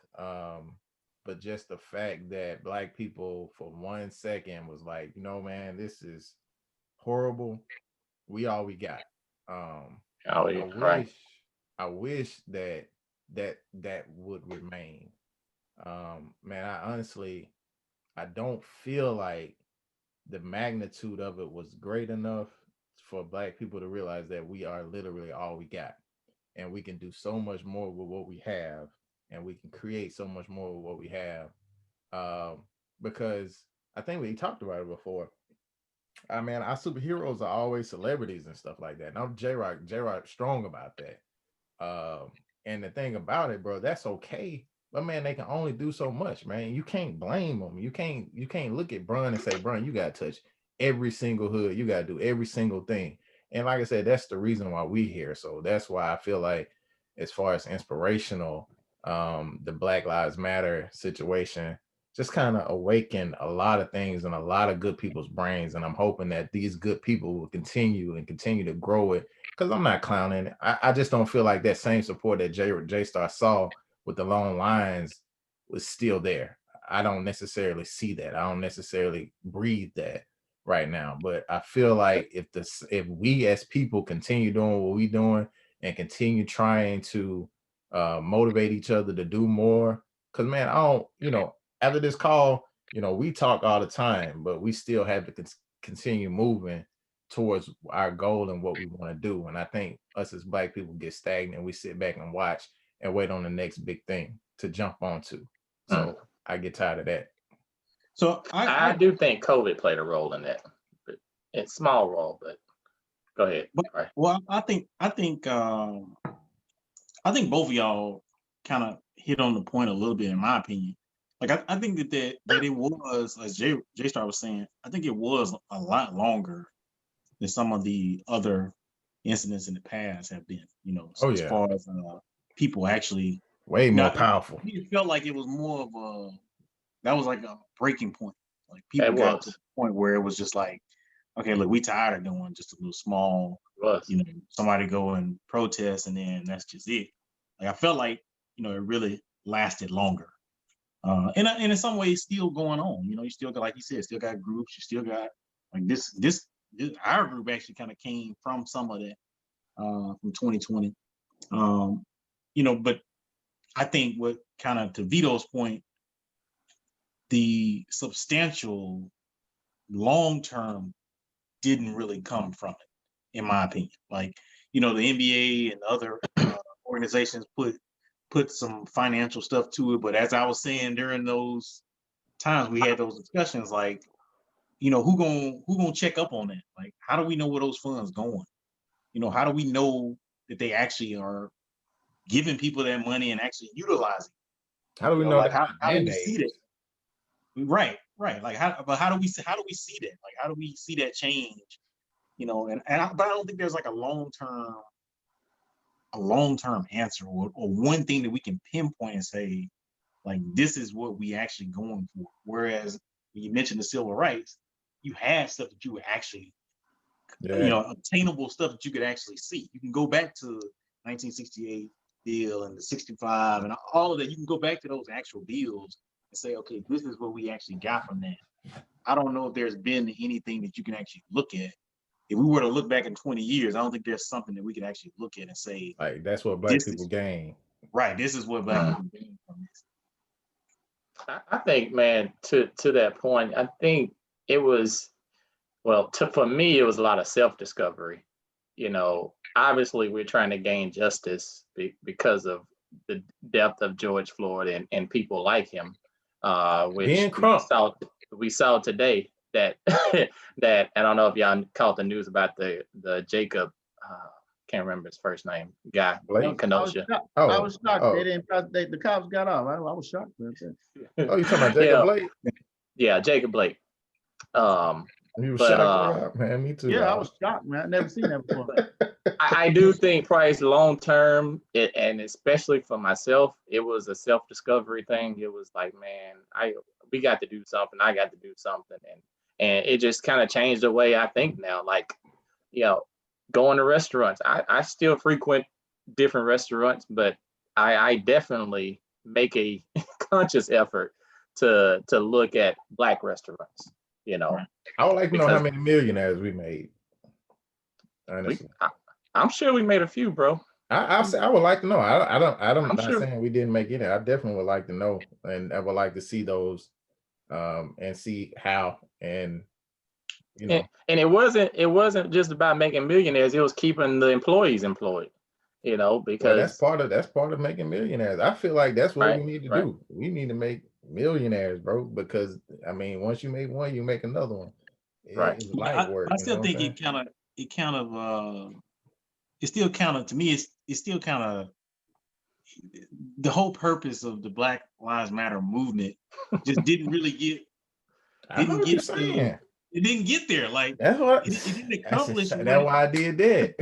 but just the fact that black people for 1 second was like, man, this is horrible. We all we got. I wish that would remain. Man, I don't feel like the magnitude of it was great enough for black people to realize that we are literally all we got, and we can do so much more with what we have, and we can create so much more with what we have. Because I think we talked about it before. I mean, our superheroes are always celebrities and stuff like that. And I'm J-Rock strong about that. And the thing about it, bro, that's okay. But man, they can only do so much, man. You can't blame them. You can't look at Brun and say, Brun, you gotta touch every single hood. You gotta do every single thing. And like I said, that's the reason why we here. So that's why I feel like, as far as inspirational, the Black Lives Matter situation just kind of awakened a lot of things in a lot of good people's brains. And I'm hoping that these good people will continue to grow it. Because I'm not clowning. I just don't feel like that same support that J Star saw with the long lines was still there. I don't necessarily see that. I don't necessarily breathe that right now. But I feel like if we as people continue doing what we're doing and continue trying to motivate each other to do more, because man, I don't, after this call, we talk all the time, but we still have to continue moving towards our goal and what we want to do. And I think us as black people get stagnant. We sit back and watch and wait on the next big thing to jump onto. So I get tired of that. So I do think COVID played a role in that, but a small role. But go ahead. But, well, I think both of y'all kind of hit on the point a little bit, in my opinion. Like I think that it was, as J Star was saying, I think it was a lot longer than some of the other incidents in the past have been. As far as people actually way more powerful. It felt like it was more of that was like a breaking point. Like people got to the point where it was just like, okay, look, we tired of doing just a little small, somebody go and protest and then that's just it. Like I felt like, it really lasted longer. And in some ways still going on. You still got, like you said, still got groups, you still got like this our group actually kind of came from some of that from 2020. But I think what kind of, to Vito's point, the substantial long-term didn't really come from it, in my opinion. Like, the NBA and other organizations put some financial stuff to it. But as I was saying, during those times we had those discussions, like, who gonna check up on that? Like, how do we know where those funds going? How do we know that they actually are giving people that money and actually utilizing? How do we know like, how do we see that? Right. Like, how do we see that? Like, how do we see that change? But I don't think there's like a long-term answer or one thing that we can pinpoint and say, like, this is what we actually going for. Whereas when you mentioned the civil rights, you had stuff that you would actually, obtainable stuff that you could actually see. You can go back to 1968 bill and the 65 and all of that. You can go back to those actual bills and say, okay, this is what we actually got from that. I don't know if there's been anything that you can actually look at. If we were to look back in 20 years, I don't think there's something that we could actually look at and say, like, that's what black people gain. Right. This is what black people gain from this. I think, man, to that point, I think it was, well, for me, it was a lot of self-discovery. Obviously we're trying to gain justice because of the death of George Floyd and people like him, which Being Crump. we saw today that that I don't know if y'all caught the news about the Jacob, can't remember his first name, guy in Kenosha. I was shocked. They didn't. The cops got off. I was shocked. Oh, you talking about Jacob Blake? Yeah, Jacob Blake. You were shocked, man. Me too. Yeah, I was shocked, man. I never seen that before. I do think, Price, long term, and especially for myself, it was a self-discovery thing. It was like, man, we got to do something. I got to do something, and it just kind of changed the way I think now. Like, going to restaurants. I still frequent different restaurants, but I definitely make a conscious effort to look at Black restaurants. I would like to know how many millionaires we made. Honestly, I'm sure we made a few, bro. I would like to know. I'm not saying we didn't make it. I definitely would like to know, and I would like to see those, and see how, and and it wasn't just about making millionaires. It was keeping the employees employed. Because that's part of making millionaires. I feel like that's what we need to do. We need to make millionaires, bro, because once you make one, you make another one. It's light work. I still think it still kind of to me it's still kind of the whole purpose of the Black Lives Matter movement just didn't really get it didn't get there. Like that's what it didn't accomplish. That's why I did that.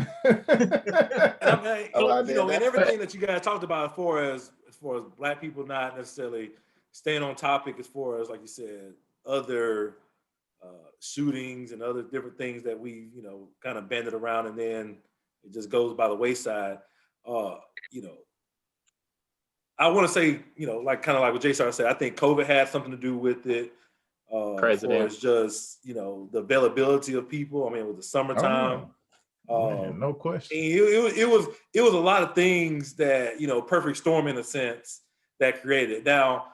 And everything that you guys talked about as far as Black people not necessarily staying on topic, as far as, like you said, other shootings and other different things that we kind of banded around, and then it just goes by the wayside. I want to say, like kind of like what Jason said, I think COVID had something to do with it. President. As just the availability of people. With the summertime, no question. It was a lot of things that perfect storm in a sense that created. Now,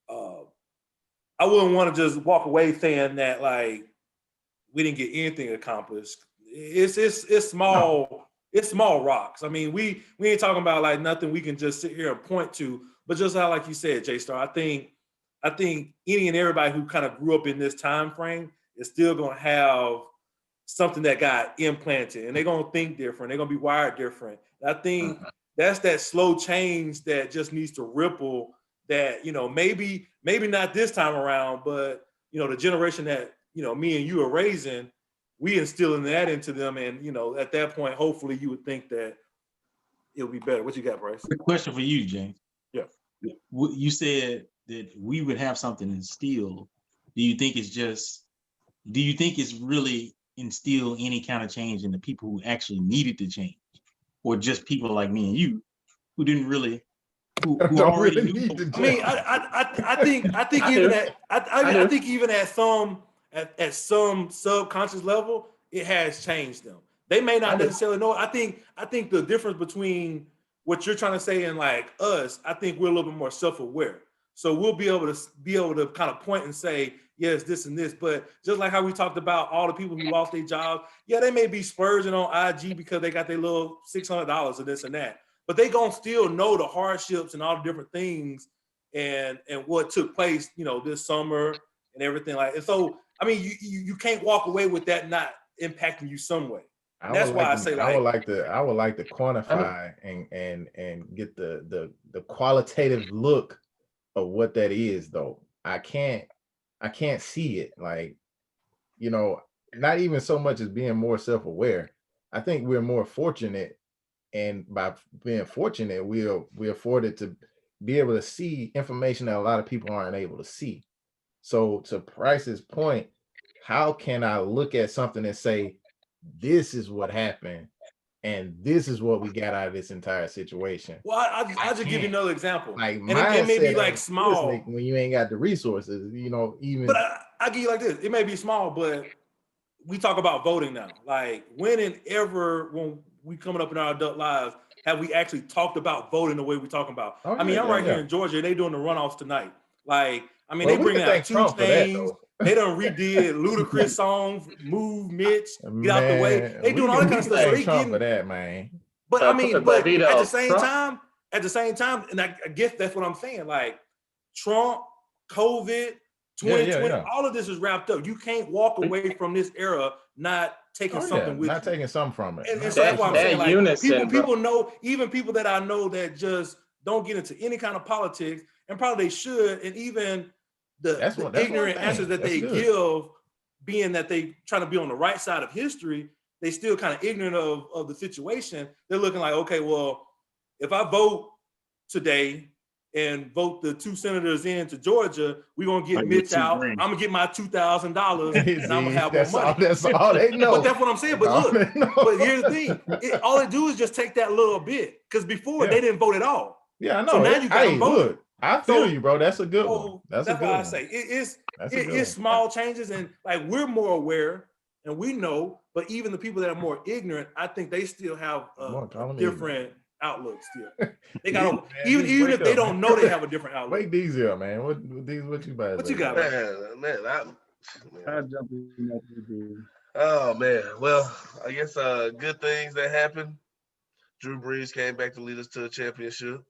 I wouldn't want to just walk away saying that like we didn't get anything accomplished. It's small. No. It's small rocks. We ain't talking about like nothing we can just sit here and point to. But just how, like you said, J-Star, I think any and everybody who kind of grew up in this time frame is still going to have something that got implanted, and they're going to think different. They're going to be wired different. And I think that's that slow change that just needs to ripple. That maybe not this time around, but the generation that me and you are raising, we instilling that into them, and at that point, hopefully, you would think that it'll be better. What you got, Bryce? Quick question for you, James. Yeah. You said that we would have something instilled. Do you think it's really instill any kind of change in the people who actually needed to change, or just people like me and you who didn't really, who already really knew? I think even at some subconscious level, it has changed them. They may not necessarily know. I think the difference between what you're trying to say and like us, I think we're a little bit more self-aware. So we'll be able to kind of point and say, yes, this and this. But just like how we talked about all the people who lost their jobs, yeah, they may be splurging on IG because they got their little $600 or this and that. But they gonna still know the hardships and all the different things and what took place, this summer and everything like. And so, you can't walk away with that not impacting you some way. That's why I say I would like to quantify and get the qualitative look of what that is, though. I can't see it, like, not even so much as being more self-aware. I think we're more fortunate, and by being fortunate, we're afforded to be able to see information that a lot of people aren't able to see. So to Price's point, how can I look at something and say, this is what happened, and this is what we got out of this entire situation? Well, I'll just give you another example. Like, and it may be like small when you ain't got the resources, even. But I give you like this. It may be small, but we talk about voting now. Like, when we coming up in our adult lives, have we actually talked about voting the way we're talking about? I'm right here in Georgia. They doing the runoffs tonight. Like, they bring out two things. They done redid Ludacris songs, Move Mitch, Get Out the Way. Man, They doing all that kind of stuff. So they Trump getting for that, man. But I mean, but Vito, at the same Trump? time, and I guess that's what I'm saying. Like Trump, COVID, 2020, all of this is wrapped up. You can't walk away from this era not taking something with not you. taking something from it. And so that's why I'm saying, like, unison, people know, even people that I know that just don't get into any kind of politics, and probably they should, and even the ignorant answers that they give, being that they trying to be on the right side of history, they still kind of ignorant of the situation. They're looking like, okay, well, if I vote today and vote the 2 senators into Georgia, we're gonna get Mitch out. I'm gonna get my $2,000 and I'm gonna have more money. That's all they know. But that's what I'm saying. But look, but here's the thing: all they do is just take that little bit. Because before they didn't vote at all. Yeah, I know. So now you got them voting. Look, I feel you, bro. That's a good one. That's why I say it's small changes, and like we're more aware and we know. But even the people that are more ignorant, I think they still have a different outlook. Still, they got even if they don't know, they have a different outlook. Wake these up, man. What you about? What you got, man? I jump in. Oh man, well, I guess good things that happened. Drew Brees came back to lead us to a championship.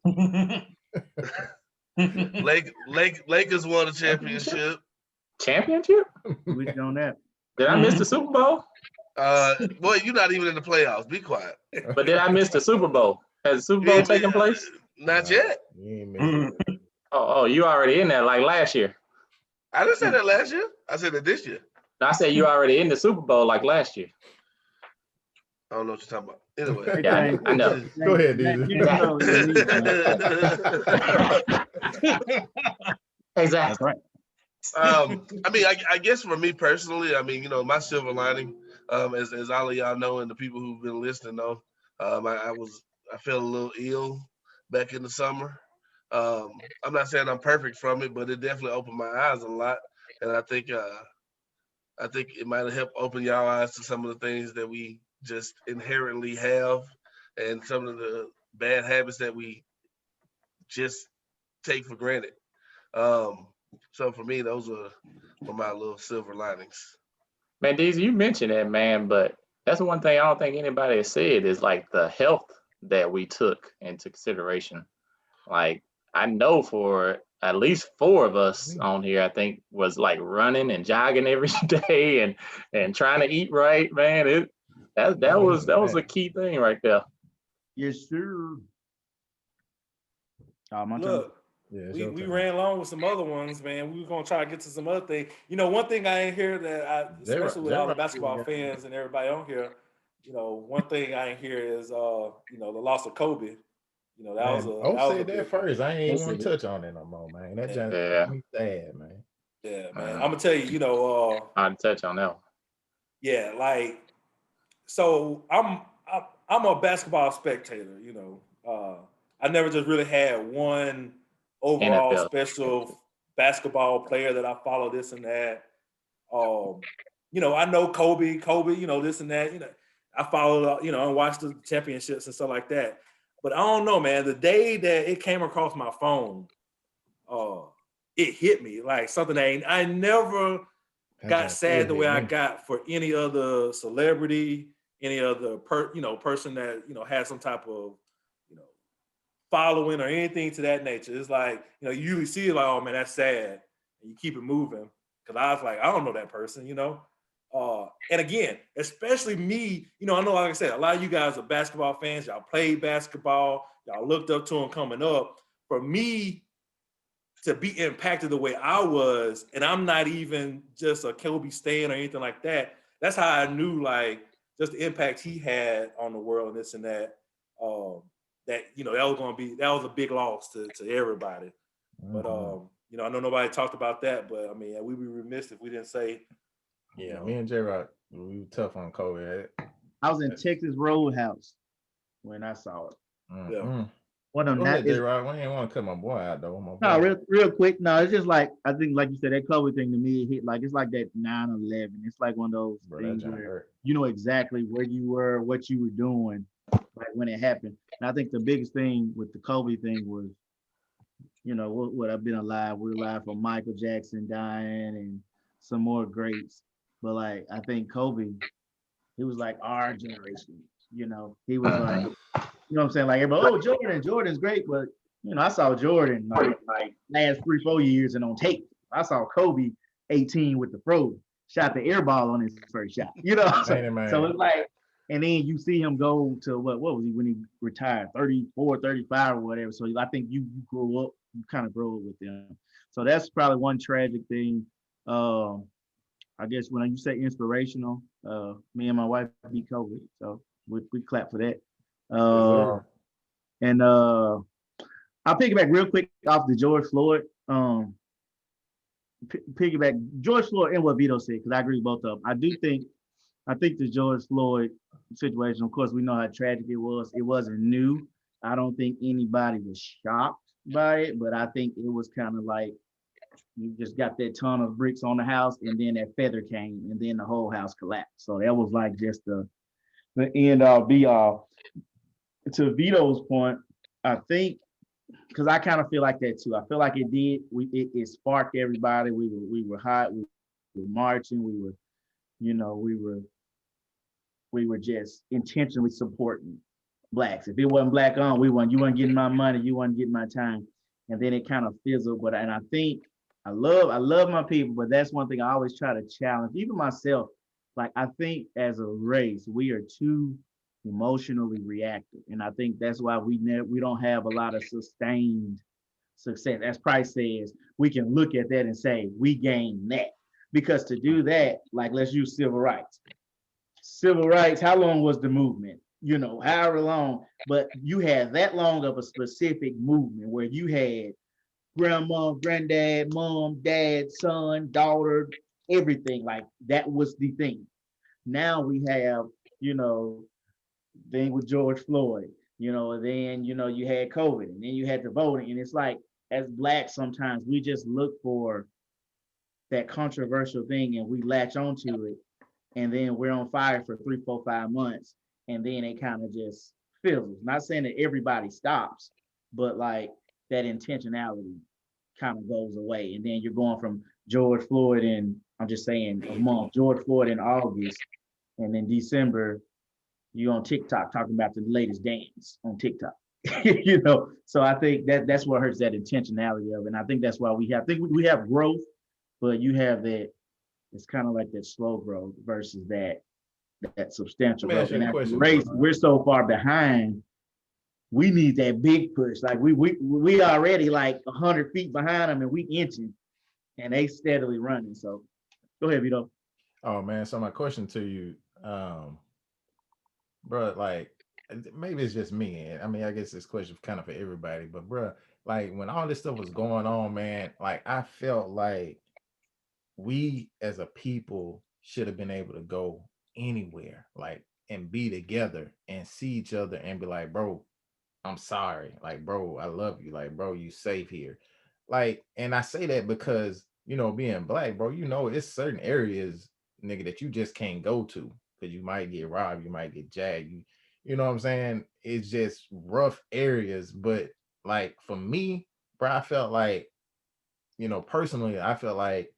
Lakers won a championship. Championship? We on that. Did I miss the Super Bowl? Boy, you're not even in the playoffs. Be quiet. But did I miss the Super Bowl? Has the Super Bowl taken place? Not yet. Oh, you already in there like last year. I didn't say that last year. I said that this year. I said you already in the Super Bowl like last year. I don't know what you're talking about. Anyway. Yeah, I know. Go ahead, dude. Exactly. That's right. I mean, I guess for me personally, I mean, my silver lining, as all of y'all know, and the people who've been listening know, I felt a little ill back in the summer. I'm not saying I'm perfect from it, but it definitely opened my eyes a lot, and I think it might have helped open y'all eyes to some of the things that we just inherently have, and some of the bad habits that we just take for granted. So for me, those were my little silver linings. Man, Deezy, you mentioned that, man, but that's one thing I don't think anybody has said is like the health that we took into consideration. Like I know for at least 4 of us on here, I think was like running and jogging every day and trying to eat right, man. That was a key thing right there. Yes, sir. Look, we ran along with some other ones, man. We were gonna try to get to some other things. One thing I ain't hear that especially with all the basketball fans and everybody on here, one thing I ain't hear is the loss of Kobe. That was that first. I ain't even want to touch on it no more, man. That just made me sad, man. Yeah, man. I'm gonna tell you, I'd touch on that one. Yeah, like so I'm a basketball spectator, I never just really had one overall NFL special basketball player that I follow, this and that. I know Kobe, this and that. I followed, and watched the championships and stuff like that. But I don't know, man. The day that it came across my phone, it hit me like something that I never got sad the way I got for any other celebrity, any other person that had some type of following or anything to that nature. It's like you usually see it like, oh man, that's sad, and you keep it moving. Because I was like, I don't know that person, And again, especially me, I know, like I said, a lot of you guys are basketball fans. Y'all played basketball. Y'all looked up to him coming up. For me to be impacted the way I was, and I'm not even just a Kobe stan or anything like that. That's how I knew, like, just the impact he had on the world and this and that. That was a big loss to everybody. But I know nobody talked about that, but I mean, we'd be remiss if we didn't say. Yeah, me and J-Rock, we were tough on Kobe. I was in Texas Roadhouse when I saw it. Mm-hmm. One of them. J-Rock, we ain't want to cut my boy out though. No, real quick. No, it's just like, I think, like you said, that Kobe thing to me, it hit like, it's like that 9/11. It's like one of those things where you know exactly where you were, what you were doing, like when it happened. And I think the biggest thing with the Kobe thing was, what I've been alive. We're alive from Michael Jackson dying and some more greats. But like I think Kobe, he was like our generation. He was like, what I'm saying? Like everybody, oh Jordan's great, but I saw Jordan like last 3-4 years and on tape. I saw Kobe 18 with the fro, shot the air ball on his first shot. So it's like, and then you see him go to what was he when he retired, 34, 35 or whatever. So I think you grow up, you kind of grow up with them. So that's probably one tragic thing. I guess when you say inspirational, me and my wife beat COVID, so we clap for that. And I'll piggyback real quick off the George Floyd. Piggyback George Floyd and what Vito said, because I agree with both of them. I think the George Floyd situation, of course, we know how tragic it was. It wasn't new. I don't think anybody was shocked by it, but I think it was kind of like you just got that ton of bricks on the house, and then that feather came, and then the whole house collapsed. So that was like just the end all be all. To Vito's point, I think because I kind of feel like that too. I feel like it did. It sparked everybody. We were hot. We were marching. We were just intentionally supporting blacks. If it wasn't black on, we weren't. You weren't getting my money. You weren't getting my time. And then it kind of fizzled. And I think I love my people, but that's one thing I always try to challenge, even myself. Like I think as a race, we are too emotionally reactive, and I think that's why we don't have a lot of sustained success. As Price says, we can look at that and say we gained that, because to do that, like let's use civil rights. Civil rights, how long was the movement? However long, but you had that long of a specific movement where you had grandma, granddad, mom, dad, son, daughter, everything. Like that was the thing. Now we have, thing with George Floyd, and then, you had COVID, and then you had the voting. And it's like, as blacks, sometimes we just look for that controversial thing and we latch onto it. And then we're on fire for 3, 4, 5 months. And then it kind of just fizzles. Not saying that everybody stops, but like that intentionality kind of goes away. And then you're going from George Floyd in, I'm just saying a month, George Floyd in August, and then December, you on TikTok talking about the latest dance on TikTok. So I think that's what hurts, that intentionality of it. And I think that's why we have growth, but you have that, it's kind of like that slow growth versus that substantial growth. And as a race, we're so far behind. We need that big push. Like we already like 100 feet behind them, and we inching, and they steadily running. So go ahead, Vito. Oh man, so my question to you, bro, like maybe it's just me. I mean, I guess this question is kind of for everybody, but bro, like when all this stuff was going on, man, like I felt like we as a people should have been able to go anywhere, like, and be together and see each other and be like, bro, I'm sorry. Like, bro, I love you. Like, bro, you safe here. Like, and I say that because, being black, bro, it's certain areas, nigga, that you just can't go to because you might get robbed, you might get jagged. You know what I'm saying? It's just rough areas. But like for me, bro, I felt like, personally, I felt like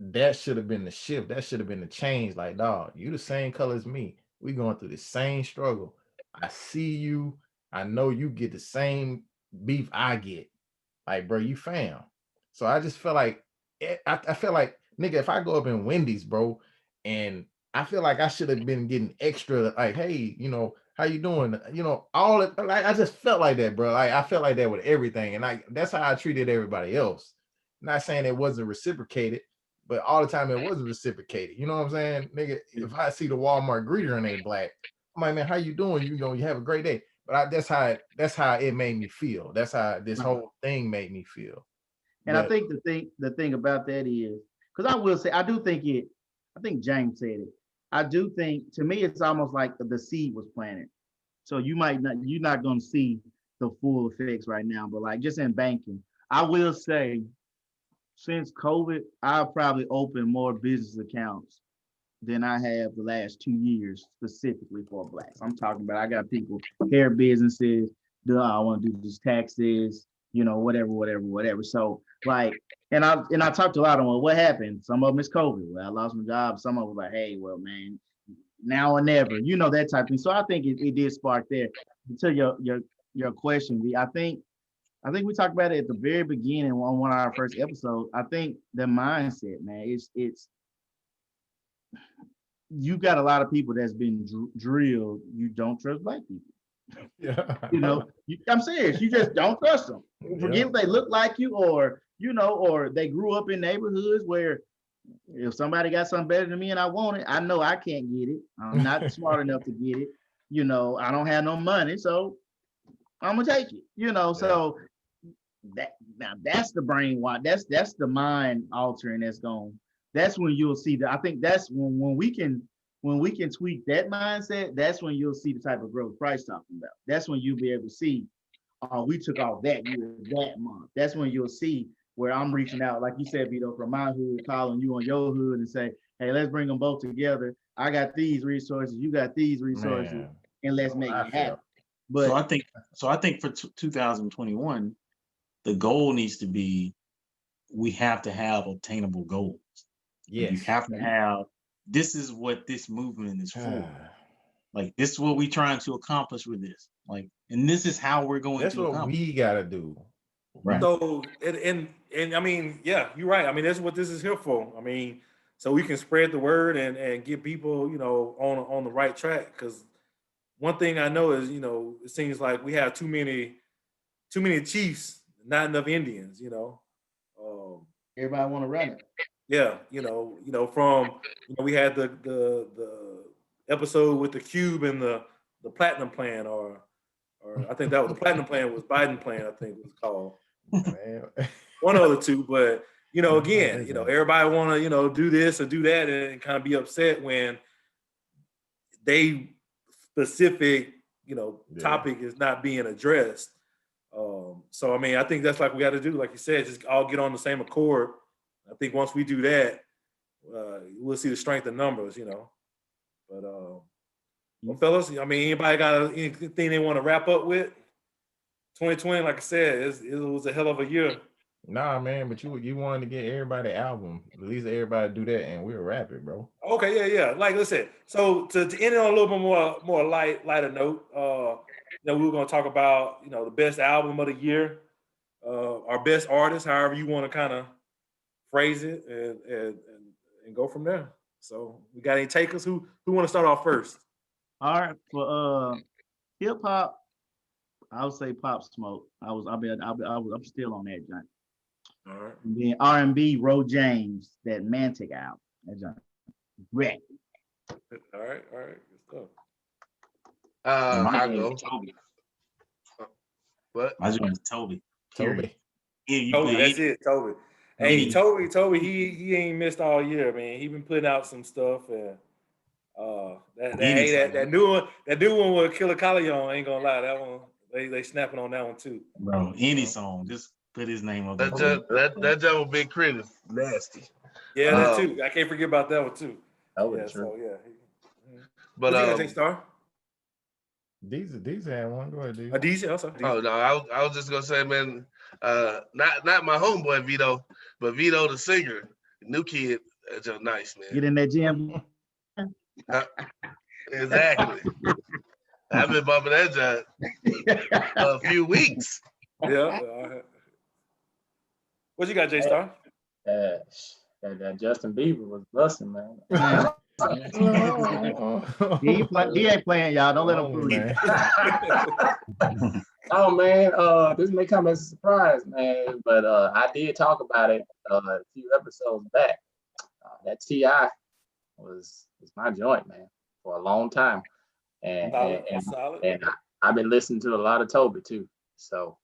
that should have been the shift. That should have been the change. Like, dog, you the same color as me. We going through the same struggle. I see you. I know you get the same beef I get. Like, bro, you fam. So I just feel like I feel like, nigga, if I go up in Wendy's, bro, and I feel like I should have been getting extra, like, hey, how you doing? All it, like I just felt like that, bro. Like I felt like that with everything. And that's how I treated everybody else. Not saying it wasn't reciprocated, but all the time it wasn't reciprocated. You know what I'm saying? Nigga, if I see the Walmart greeter and they black, I'm like, man, how you doing? You have a great day. But that's how it made me feel. That's how this whole thing made me feel. And I think the thing about that is, because I will say, I think James said it. I do think, to me, it's almost like the seed was planted. So you're not going to see the full effects right now, but like just in banking, I will say, since COVID, I've probably opened more business accounts than I have the last 2 years specifically for blacks. I'm talking about, I got people, hair businesses, I want to do these taxes, whatever. So like, and I talked a lot on what happened. Some of them is COVID. Well, I lost my job. Some of them like, hey, well, man, now or never, that type of thing. So I think it did spark there. To your question, I think we talked about it at the very beginning on one of our first episodes. I think the mindset, man, it's you got a lot of people that's been drilled. You don't trust black people. Yeah. I'm serious. You just don't trust them. Forget Yeah. if they look like you, or or they grew up in neighborhoods where if somebody got something better than me and I want it, I know I can't get it. I'm not smart enough to get it. I don't have no money, so I'm gonna take it. So that's the brainwash. That's the mind altering. That's when you'll see that. I think that's when we can tweak that mindset. That's when you'll see the type of growth Price talking about. That's when you'll be able to see, oh, we took off that year, that month. That's when you'll see where I'm reaching out, like you said, Vito, from my hood, calling you on your hood and say, hey, let's bring them both together. I got these resources, you got these resources, Man. and let's make it happen. But so I think for 2021, the goal needs to be, we have to have obtainable goals. Yes. You have to have, this is what this movement is for. Like, this is what we're trying to accomplish with this. Like, and this is how we're going That's to what accomplish. we gotta do. Right. So and I mean, yeah, you're right. I mean, that's what this is here for. I mean, so we can spread the word and get people, on the right track. Because one thing I know is, it seems like we have too many chiefs, not enough Indians. everybody want to run it. Yeah, from we had the episode with the cube and the platinum plan, or I think that was the platinum plan was Biden plan, I think it was called. One of the two, but again, everybody want to do this or do that and kind of be upset when they specific topic is not being addressed. So I mean, I think that's like we got to do, like you said, just all get on the same accord. I think once we do that, we'll see the strength of numbers, But well, fellas, I mean, anybody got anything they want to wrap up with? 2020, like I said, it was a hell of a year. Nah, man, but you wanted to get everybody album. At least everybody do that, and we'll rap it, bro. Okay, yeah. Like I said, so to end it on a little bit more lighter note, we were gonna talk about the best album of the year, our best artist, however you want to kind of phrase it, and go from there. So we got any takers? Who want to start off first? All right, for hip hop, I would say Pop Smoke. I'm still on that joint. All right. And then R&B, Ro James, that Mantic album. That joint. Great. All right. Let's go. I go. Toby. What? My joint is Toby. Toby. Yeah, Toby, that's it, Toby. Hey, Toby. Toby, he ain't missed all year, man. He been putting out some stuff, and that new one with Killer Collie on, ain't gonna lie, that one they snapping on that one too. Bro, any song, just put his name up. That job with Big Critter, nasty. Yeah, that too. I can't forget about that one too. That was Yeah, true. so yeah. But J-Star? These had one. Go ahead, Deez. DC also. Oh no, I was just gonna say, man, not my homeboy Vito, but Vito the singer, new kid, that's just nice, man. Get in that gym. Exactly. I've been bumping that joint a few weeks. Yeah. What you got, J-Star? That Justin Bieber was busting, man. He ain't playing, y'all. Don't let him fool you. Oh man, this may come as a surprise, man, but I did talk about it a few episodes back. That T.I. was my joint, man, for a long time, and I've been listening to a lot of Toby too. So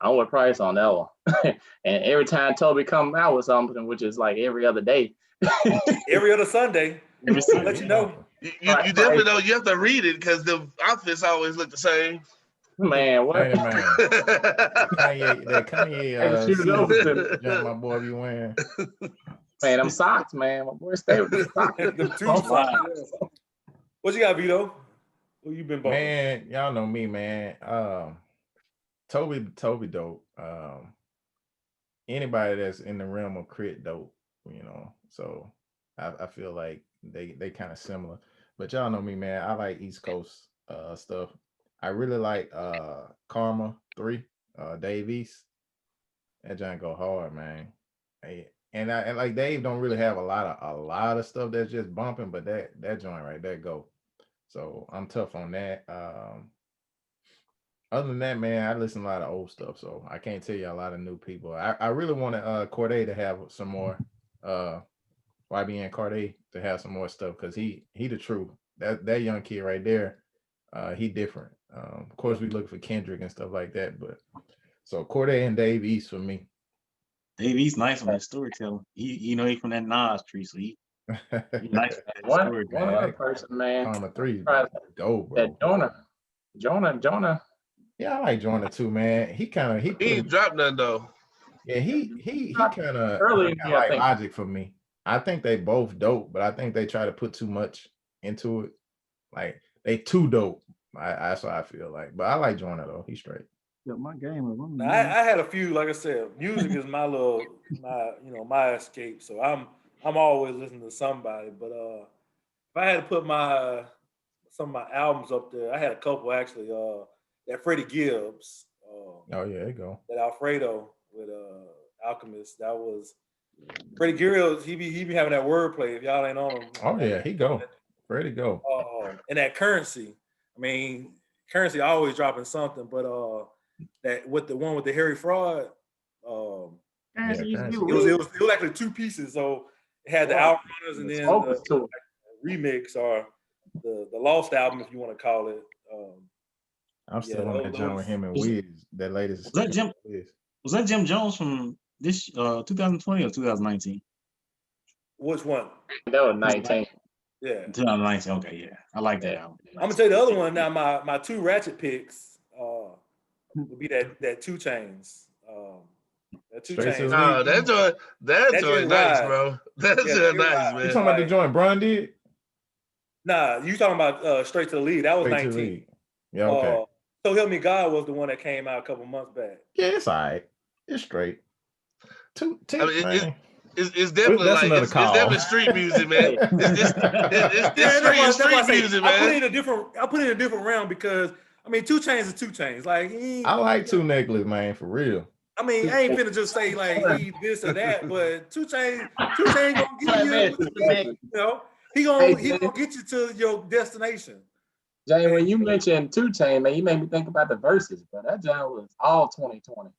I'm with Price on that one. And every time Toby come out with something, which is like every other day, every other Sunday, let you know. You definitely know you have to read it because the outfits always look the same. Man, what? Hey, man. Kanye jump my boy be wearing. Man, them socks, man. My boy stay with the socks. Them two socks. What you got, Vito? Who you been bumping? Man, y'all know me, man. Toby dope. Anybody that's in the realm of crit dope, So I feel like they kind of similar. But y'all know me, man. I like East Coast stuff. I really like Karma 3, Dave East. That joint go hard, man. Hey, and like Dave don't really have a lot of stuff that's just bumping, but that joint right there go. So I'm tough on that. Other than that, man, I listen to a lot of old stuff, so I can't tell you a lot of new people. I really want Corday to have some more YBN Corday to have some more stuff because he the truth. That young kid right there, he different. Of course, we look for Kendrick and stuff like that, but so Corday and Dave East for me. Dave East nice on his storytelling. He from that Nas tree, so he nice on that storytelling. One other person, man. Karma 3, dope, bro. That Jonah. Yeah, I like Jonah too, man. He ain't dropped nothing though. Yeah, he kind of early like Logic for me. I think they both dope, but I think they try to put too much into it. Like they too dope. That's what I feel like. But I like Jonah though. He's straight. Yeah, my game. I had a few. Like I said, music is my escape. So I'm always listening to somebody. But if I had to put some of my albums up there, I had a couple actually. That Freddie Gibbs. Oh yeah, there you go. That Alfredo with Alchemist. That was Freddie Gibbs. He be having that wordplay. If y'all ain't on him. Oh yeah, he go. Freddie go. And that Currency. I mean, Currency always dropping something, but that with the one with the Harry Fraud. It was actually two pieces. So it had the Outrunners and then the remix or the Lost album, if you want to call it. I'm still on that joint with him and Wiz. That latest. Was that Jim Jones from this 2020 or 2019? Which one? That was 19. Yeah. 2019. Okay, yeah. I like that album. I'm gonna tell you the other one now. My two ratchet picks would be that 2 Chainz. That 2 Chainz. Oh, that joint nice, bro. That's nice, man. You talking about the joint Bron did? Nah, you talking about Straight to the Lead. That was 19. Yeah, okay. So Help Me God was the one that came out a couple months back. Yeah, it's all right. It's straight. It's definitely it's definitely street music, man. It's street music, man. I put it in a different realm because 2 Chainz is 2 Chainz. Like I like 2 Necklace, man, for real. I ain't finna just say like he this or that, but 2 Chainz gonna get you. He gonna get you to your destination. Jay, when you mentioned 2 Chainz, man, you made me think about the verses, but that job was all 2020.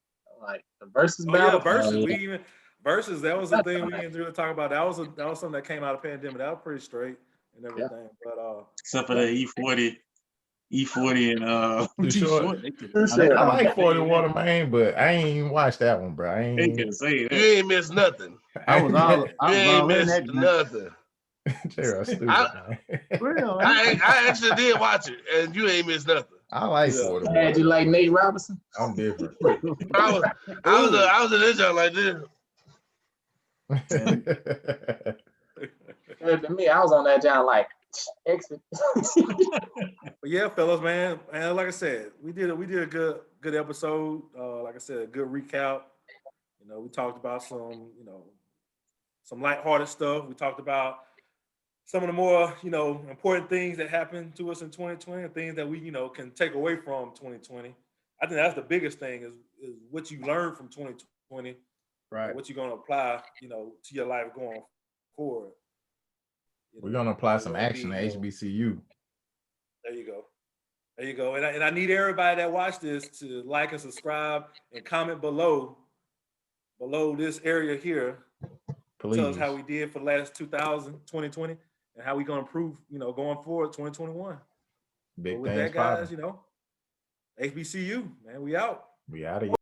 Like the verses battle. Yeah, verses. Versus, that was the thing we didn't really talk about. That was something that came out of pandemic. That was pretty straight and everything. Yeah. But except for the E40 and Too Short. I like 40 Water, man, but I ain't even watched that one, bro. I ain't say that. You ain't missed nothing. I was all missed nothing. I actually did watch it, and you ain't missed nothing. I like 40 Water. Had you like Nate Robinson? I'm different. I was in this job like this. To me, I was on that job like exit. But yeah, fellas, man, and like I said, we did a good episode. Like I said, a good recap. We talked about some lighthearted stuff. We talked about some of the more important things that happened to us in 2020, and things that we can take away from 2020. I think that's the biggest thing is what you learned from 2020. Right. What you're gonna apply, to your life going forward. We're gonna apply some action to HBCU. There you go. And I need everybody that watch this to like and subscribe and comment below this area here. Please. Tell us how we did for the last 2020, and how we gonna improve, going forward 2021. Big with things that, guys, HBCU, man, we out. We out of here.